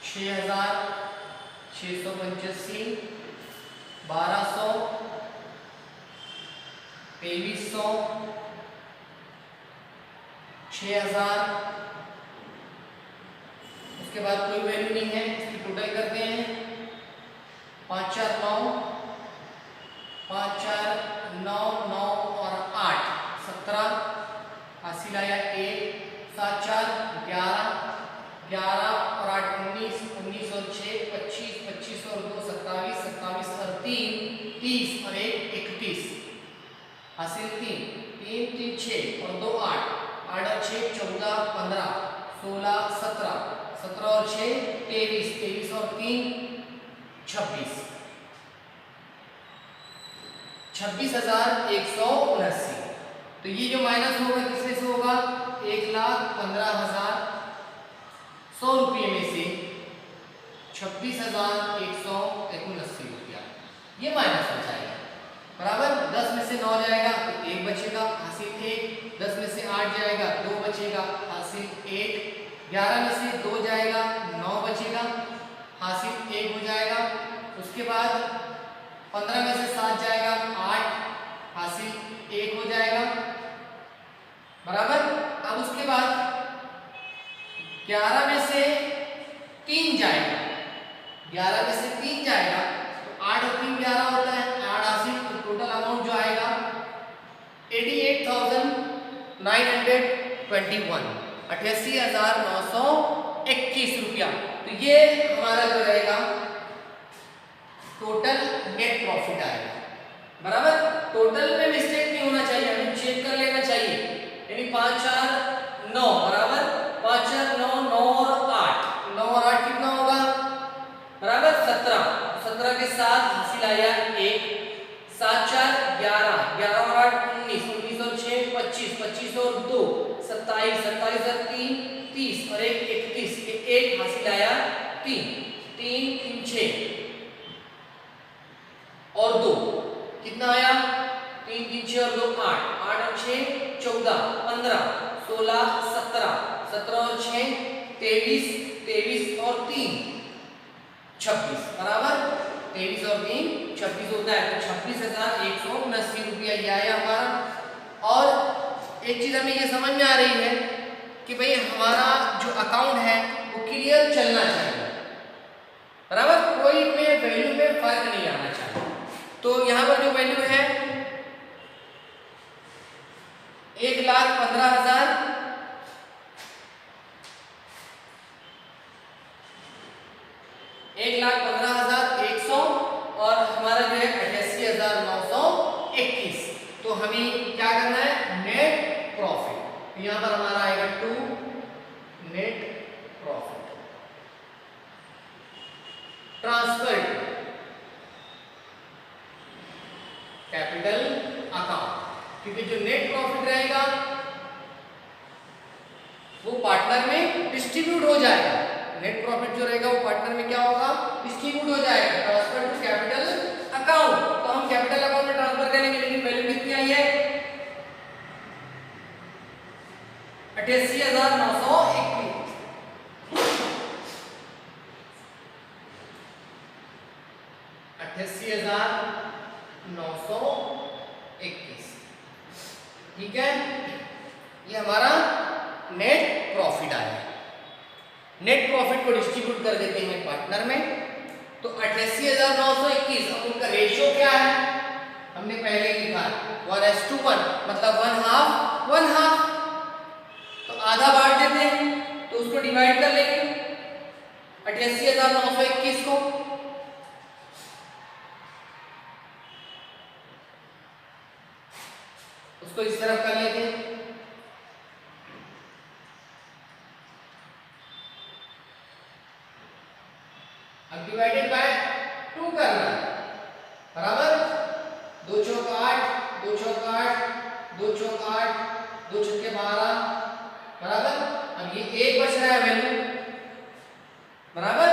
6,685 1,200 2,300 6,000। उसके बाद कोई वैल्यू नहीं है, इसकी टोटल करते हैं 5 4 9 5 4 9 9 और 8 17 हासिल आया 1 7 4 11 11 और 8 19 19 और 6 25 25 और 2 27 27 और 3 30 और 1 31 हासिल 3 3 3 6 और 2 8 8 और 6 14 15 16 17 17 और 6 23 23 और 3 26 26,179। तो ये जो माइनस होगा किसमें से होगा 1,15,100 रुपये में से 26,179 रुपया, ये माइनस हो जाएगा। बराबर 10 में से 9 जाएगा तो 1 बचेगा, हासिल 1। 10 में से 8 जाएगा 2 बचेगा, हासिल 1। 11 में से 2 जाएगा 9 बचेगा, हासिल 1 हो जाएगा। उसके बाद 15 में से 7 जाएगा 8, हासिल 1 हो जाएगा। बराबर। अब उसके बाद 11 में से 3 जाएगा, 11 में से 3 जाएगा तो 8 और 3 11 होता है, 8 हासिल। तो टोटल अमाउंट जो आएगा 88,921, 88,921 रुपया। तो ये हमारा जो रहेगा टोटल नेट प्रॉफिट आएगा। बराबर। टोटल में मिस्टेक नहीं होना चाहिए, हमें चेक कर लेना चाहिए। यानी 5 4 9 बराबर 5 4 9 9 और 8, 9 और 8 कितना होगा? बराबर 17। 17 के साथ हासिल आया 1। 7 4 11, 11 और 8 19, 19 और 6 25, 25 और 2 27, 27 और 3 30 और 1 31, 1 हासिल आया 3, 3 3 6 और 2 कितना आया? 3 3 6 और 2 8, 8 और 6 14, 15 16 17, 17 और 6 23, 23 और 3 26। बराबर 23 और 3 26 होता है। तो 26,179 रुपया ये आया हमारा। और एक चीज हमें ये समझ में आ रही है कि भाई हमारा जो अकाउंट है वो क्लियर चलना चाहिए। बराबर। कोई में वैल्यू में फर्क नहीं आना चाहिए। तो यहाँ पर जो वैल्यू है 1,15,000, 1,15,100 और हमारा जो है 88,921। तो हमें क्या करना है? Net profit. यहाँ पर हमारा आएगा 2 net profit transfer capital account. क्योंकि जो नेट प्रॉफिट रहेगा वो पार्टनर में डिस्ट्रीब्यूट हो जाएगा। नेट प्रॉफिट जो रहेगा वो पार्टनर में क्या होगा? डिस्ट्रीब्यूट हो जाएगा, ट्रांसफर टू कैपिटल अकाउंट। तो हम कैपिटल अकाउंट में ट्रांसफर करेंगे, लेकिन वैल्यू कितनी आई है? 88,921। 88,921। ठीक है, ये हमारा नेट प्रॉफिट आया। नेट प्रॉफिट को डिस्ट्रीब्यूट कर देते हैं पार्टनर में। तो 88,921। अब उनका रेशियो क्या है? हमने पहले ही लिखा 1:1, मतलब 1/2। तो आधा बांट देते हैं, तो उसको डिवाइड कर लेंगे 88,921 को। उसको इस तरफ कर लेते हैं। अब डिवाइडेड बाय 2 करना है। बराबर 2 चौक 8, 2 चौक 8, 2 चौक 8, 2 छक्के 12। बराबर। अब ये 1 बच रहा है वैल्यू। बराबर।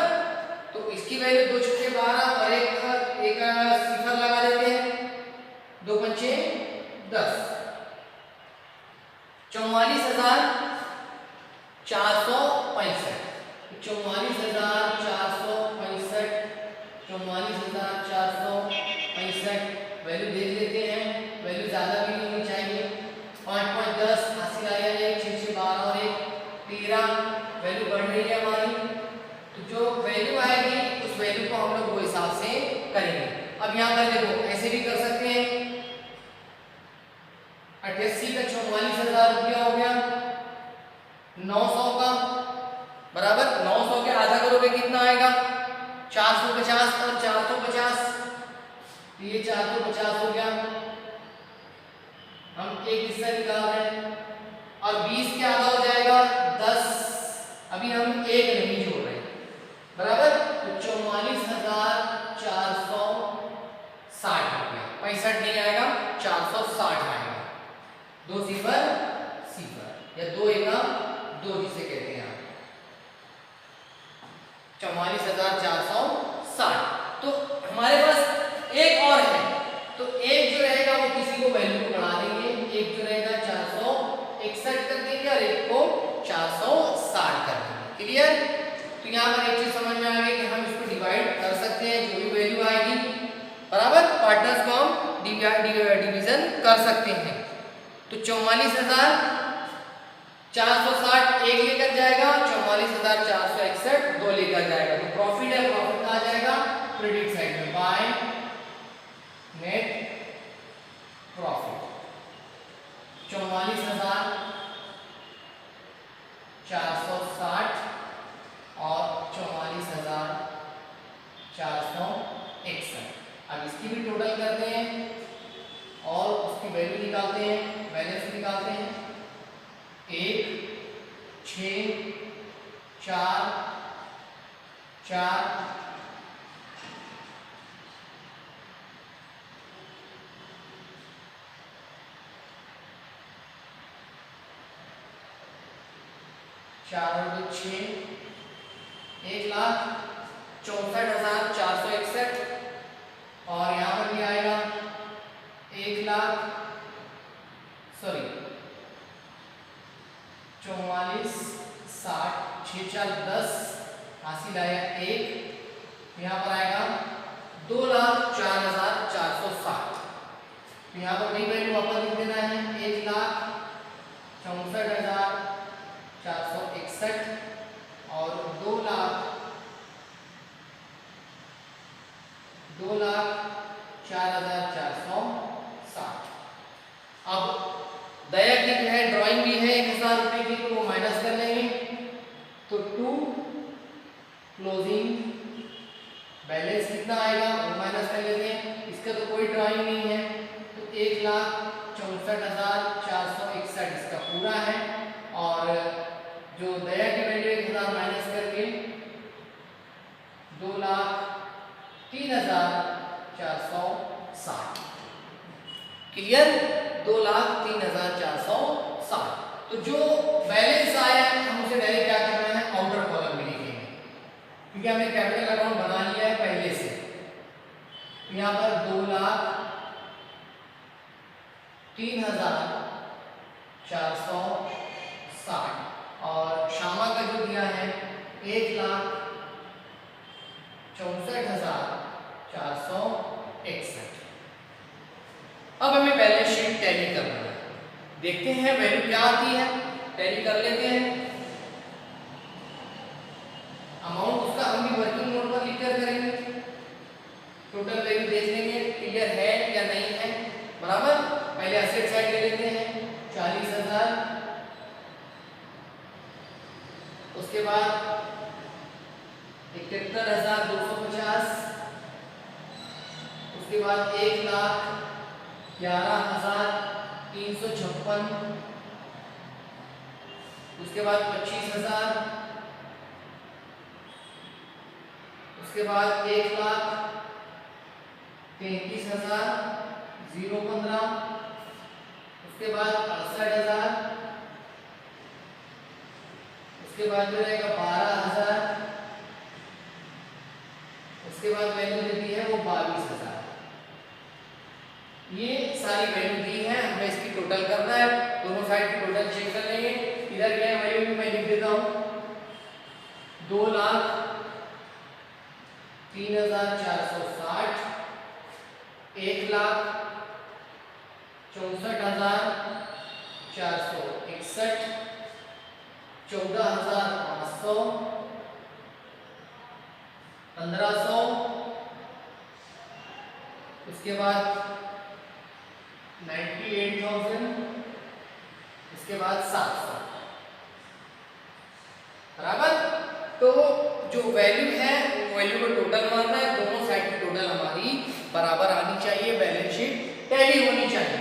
तो इसकी वैल्यू 2 छक्के 12 और एक सिफर लगा देते हैं। 2 पंचे 10। 44,465। 44,465, 44,465 वैल्यू देख लेते हैं। वैल्यू ज्यादा भी नहीं होनी चाहिए। 5 5 10 हासिल आया 1, 6 6 12 और 1 13। वैल्यू बढ़ रही है हमारी। तो जो वैल्यू आएगी उस वैल्यू को हम लोग वो हिसाब से करेंगे। अब यहाँ पर देखो ऐसे भी कर सकते हैं। 88 का 44,000 रुपया हो गया 900 का। बराबर 900 के आधा करोगे कितना आएगा? 450 और 450। ये 450 हो गया। हम एक हिस्सा निकाल रहे हैं। और 20 के आधा हो जाएगा 10। अभी हम एक नहीं जोड़ रहे। बराबर। तो 44,460 रुपया। 65 नहीं आएगा, 460 आएगा। 2 सिफर सिफर या 2 एका 2 जिसे कहते हैं आप। 44,460। तो हमारे पास एक और है, तो एक जो रहेगा वो किसी को वैल्यू को बढ़ा देंगे, एक जो रहेगा 461 कर देंगे और एक को 460 कर देंगे। क्लियर? तो यहाँ पर एक चीज समझ में आ गई कि हम इसको डिवाइड कर सकते हैं, जो भी वैल्यू आएगी बराबर पार्टनर्स को हम डिवीजन कर सकते हैं। तो 44,460 एक लेकर जाएगा, 44,461 दो लेकर जाएगा। तो प्रॉफिट है, प्रॉफिट कहा जाएगा क्रेडिट साइड में, बाय नेट प्रॉफिट 44,460 और 44,461। अब इसकी भी टोटल करते हैं और उसकी वैल्यू निकालते हैं, बैलेंस निकालते हैं। 1 6 4 4 4 और 2 6, 1,64,461 और यहाँ पर भी आएगा 44,60 6 4 10 हासिल आया 1, यहाँ पर आएगा 2,04,460। तो यहाँ पर वही वैल्यू वापस लिख देना है, 1,64,461 और 2,04,460। अब दया की जो है ड्राइंग भी है 1,000 रुपए की, तो वो माइनस कर लेंगे। तो 2 क्लोजिंग बैलेंस कितना आएगा वो माइनस कर लेते हैं, इसका तो कोई ड्राइंग नहीं है। तो 1,64,461 इसका पूरा है और जो दया की वैल्यू 1,000 माइनस करके 2,03,460। क्लियर? 2,03,460। तो जो बैलेंस आया है हम उसे डायरेक्ट क्या करना है, आउटर कॉलम में लिखेंगे, क्योंकि हमने कैपिटल अकाउंट बना लिया है पहले से। तो यहाँ पर 2,03,460 और शामा का जो दिया है 1,64,461। अब हमें बैलेंस शीट टैली करना है, देखते हैं वैल्यू क्या आती है, टैली कर लेते हैं। अमाउंट उसका हम भी वर्किंग नोट पर लिखकर करेंगे, टोटल वैल्यू देख लेंगे क्लियर है या नहीं है बराबर। पहले एसेट साइड ले लेते हैं 40,000, उसके बाद 71,250, उसके बाद 1,11,356, उसके बाद 25,000, उसके बाद 1,33,015, उसके बाद 68,000, उसके बाद जो रहेगा 12,000, उसके बाद वैल्यू देती है वो 22,000। ये सारी वैल्यू दी है, हमें इसकी टोटल करना है, दोनों साइड की टोटल चेक कर लेंगे। इधर क्या वैल्यू भी मैं लिख देता हूँ, 2,03,460, 1,64,461, 14,500, 1,500, उसके बाद 98,000, इसके बाद 700 बराबर। तो जो वैल्यू है वो वैल्यू को टोटल मानना है, दोनों साइड की टोटल हमारी बराबर आनी चाहिए, बैलेंस शीट टैली होनी चाहिए।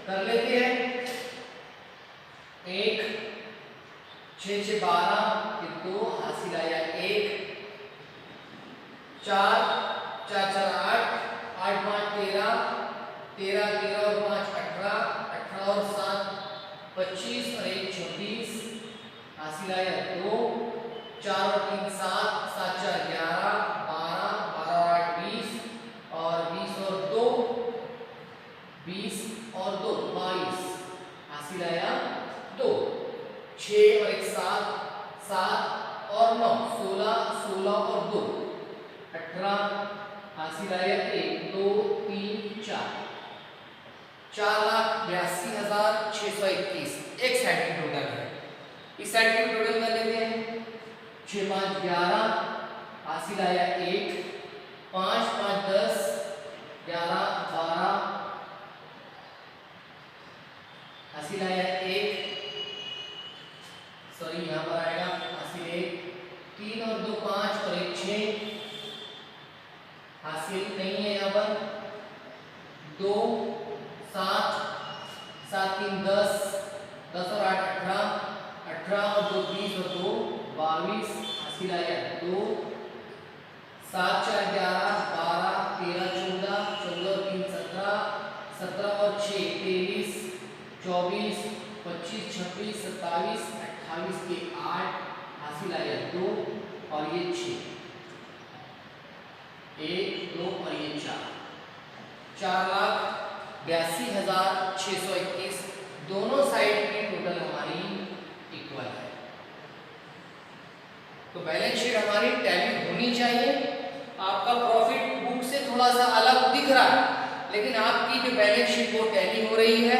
कर लेते हैं, 1 6 6 12 2 हासिल आया 1, 4 4 4 8 8 5 13 13 13 और 5 18 18 और 7 25 और 1 24 हासिल आया 2, 4 और 3 7 7 4 6 और 1 7, 7 और 9 16, 16 और 2 18, हासिल आया 1 2 3 4, 4,82,621 एक साइड की टोटल है। इस साइड की टोटल कर लेते हैं। 6 5 11, हासिल आया 1, 5 5 10, 11 12, हासिल आया 1, सॉरी यहाँ पर आएगा हासिल 1, 3 और 2 5 और 1 6, हासिल नहीं है यहाँ पर 2 7, 7 3 10, 10 और 8 18, 18 और 2 20 और 2 22, हासिल आया 2, 7 4 11, 12 13 14, 14 और 3 17, 17 और 6 23, 24 25 26 27 28 के 8, हासिल आया 2 और ये 6, 1 2 और ये 4, 4,82,621 दोनों साइड की टोटल हमारी इक्वल है। तो बैलेंस शीट हमारी टैली होनी चाहिए। आपका प्रॉफिट बुक से थोड़ा सा अलग दिख रहा है, लेकिन आपकी जो बैलेंस शीट वो टैली हो रही है।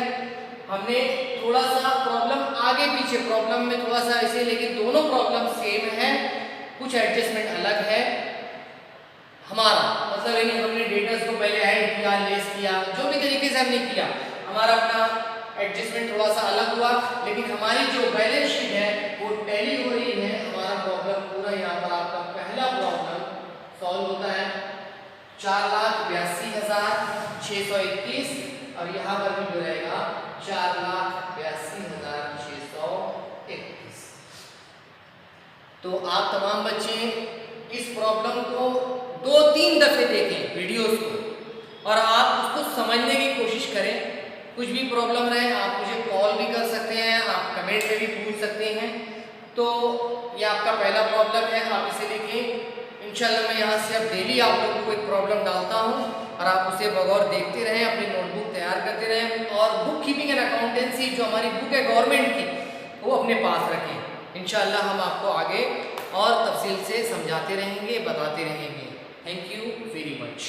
हमने थोड़ा सा प्रॉब्लम आगे पीछे, प्रॉब्लम में थोड़ा सा ऐसे, लेकिन दोनों प्रॉब्लम सेम है, कुछ एडजस्टमेंट अलग है हमारा, मतलब यानी हमने डेटास को पहले ऐड किया, लेस किया, जो भी तरीके से हमने किया, हमारा अपना एडजस्टमेंट थोड़ा सा अलग हुआ, लेकिन हमारी जो बैलेंस शीट है वो टैली हो रही है। हमारा प्रॉब्लम पूरा यहाँ पर आपका पहला प्रॉब्लम सॉल्व होता है। 4,82,621 और यहाँ पर भी जो रहेगा 4,82,621। तो आप तमाम बच्चे इस प्रॉब्लम को 2-3 दफे देखें वीडियोस को, और आप उसको समझने की कोशिश करें। कुछ भी प्रॉब्लम रहे आप मुझे कॉल भी कर सकते हैं, आप कमेंट में भी पूछ सकते हैं। तो ये आपका पहला प्रॉब्लम है, आप इसे लिखें। इंशाल्लाह मैं यहाँ से अब डेली आप लोगों को एक प्रॉब्लम डालता हूँ और आप उसे बगौर देखते रहें, अपनी नोटबुक तैयार करते रहें, और बुक कीपिंग एंड अकाउंटेंसी जो हमारी बुक है गवर्नमेंट की, वो अपने पास रखें। इंशाल्लाह हम आपको आगे और तफसील से समझाते रहेंगे, बताते रहेंगे। Thank you very much.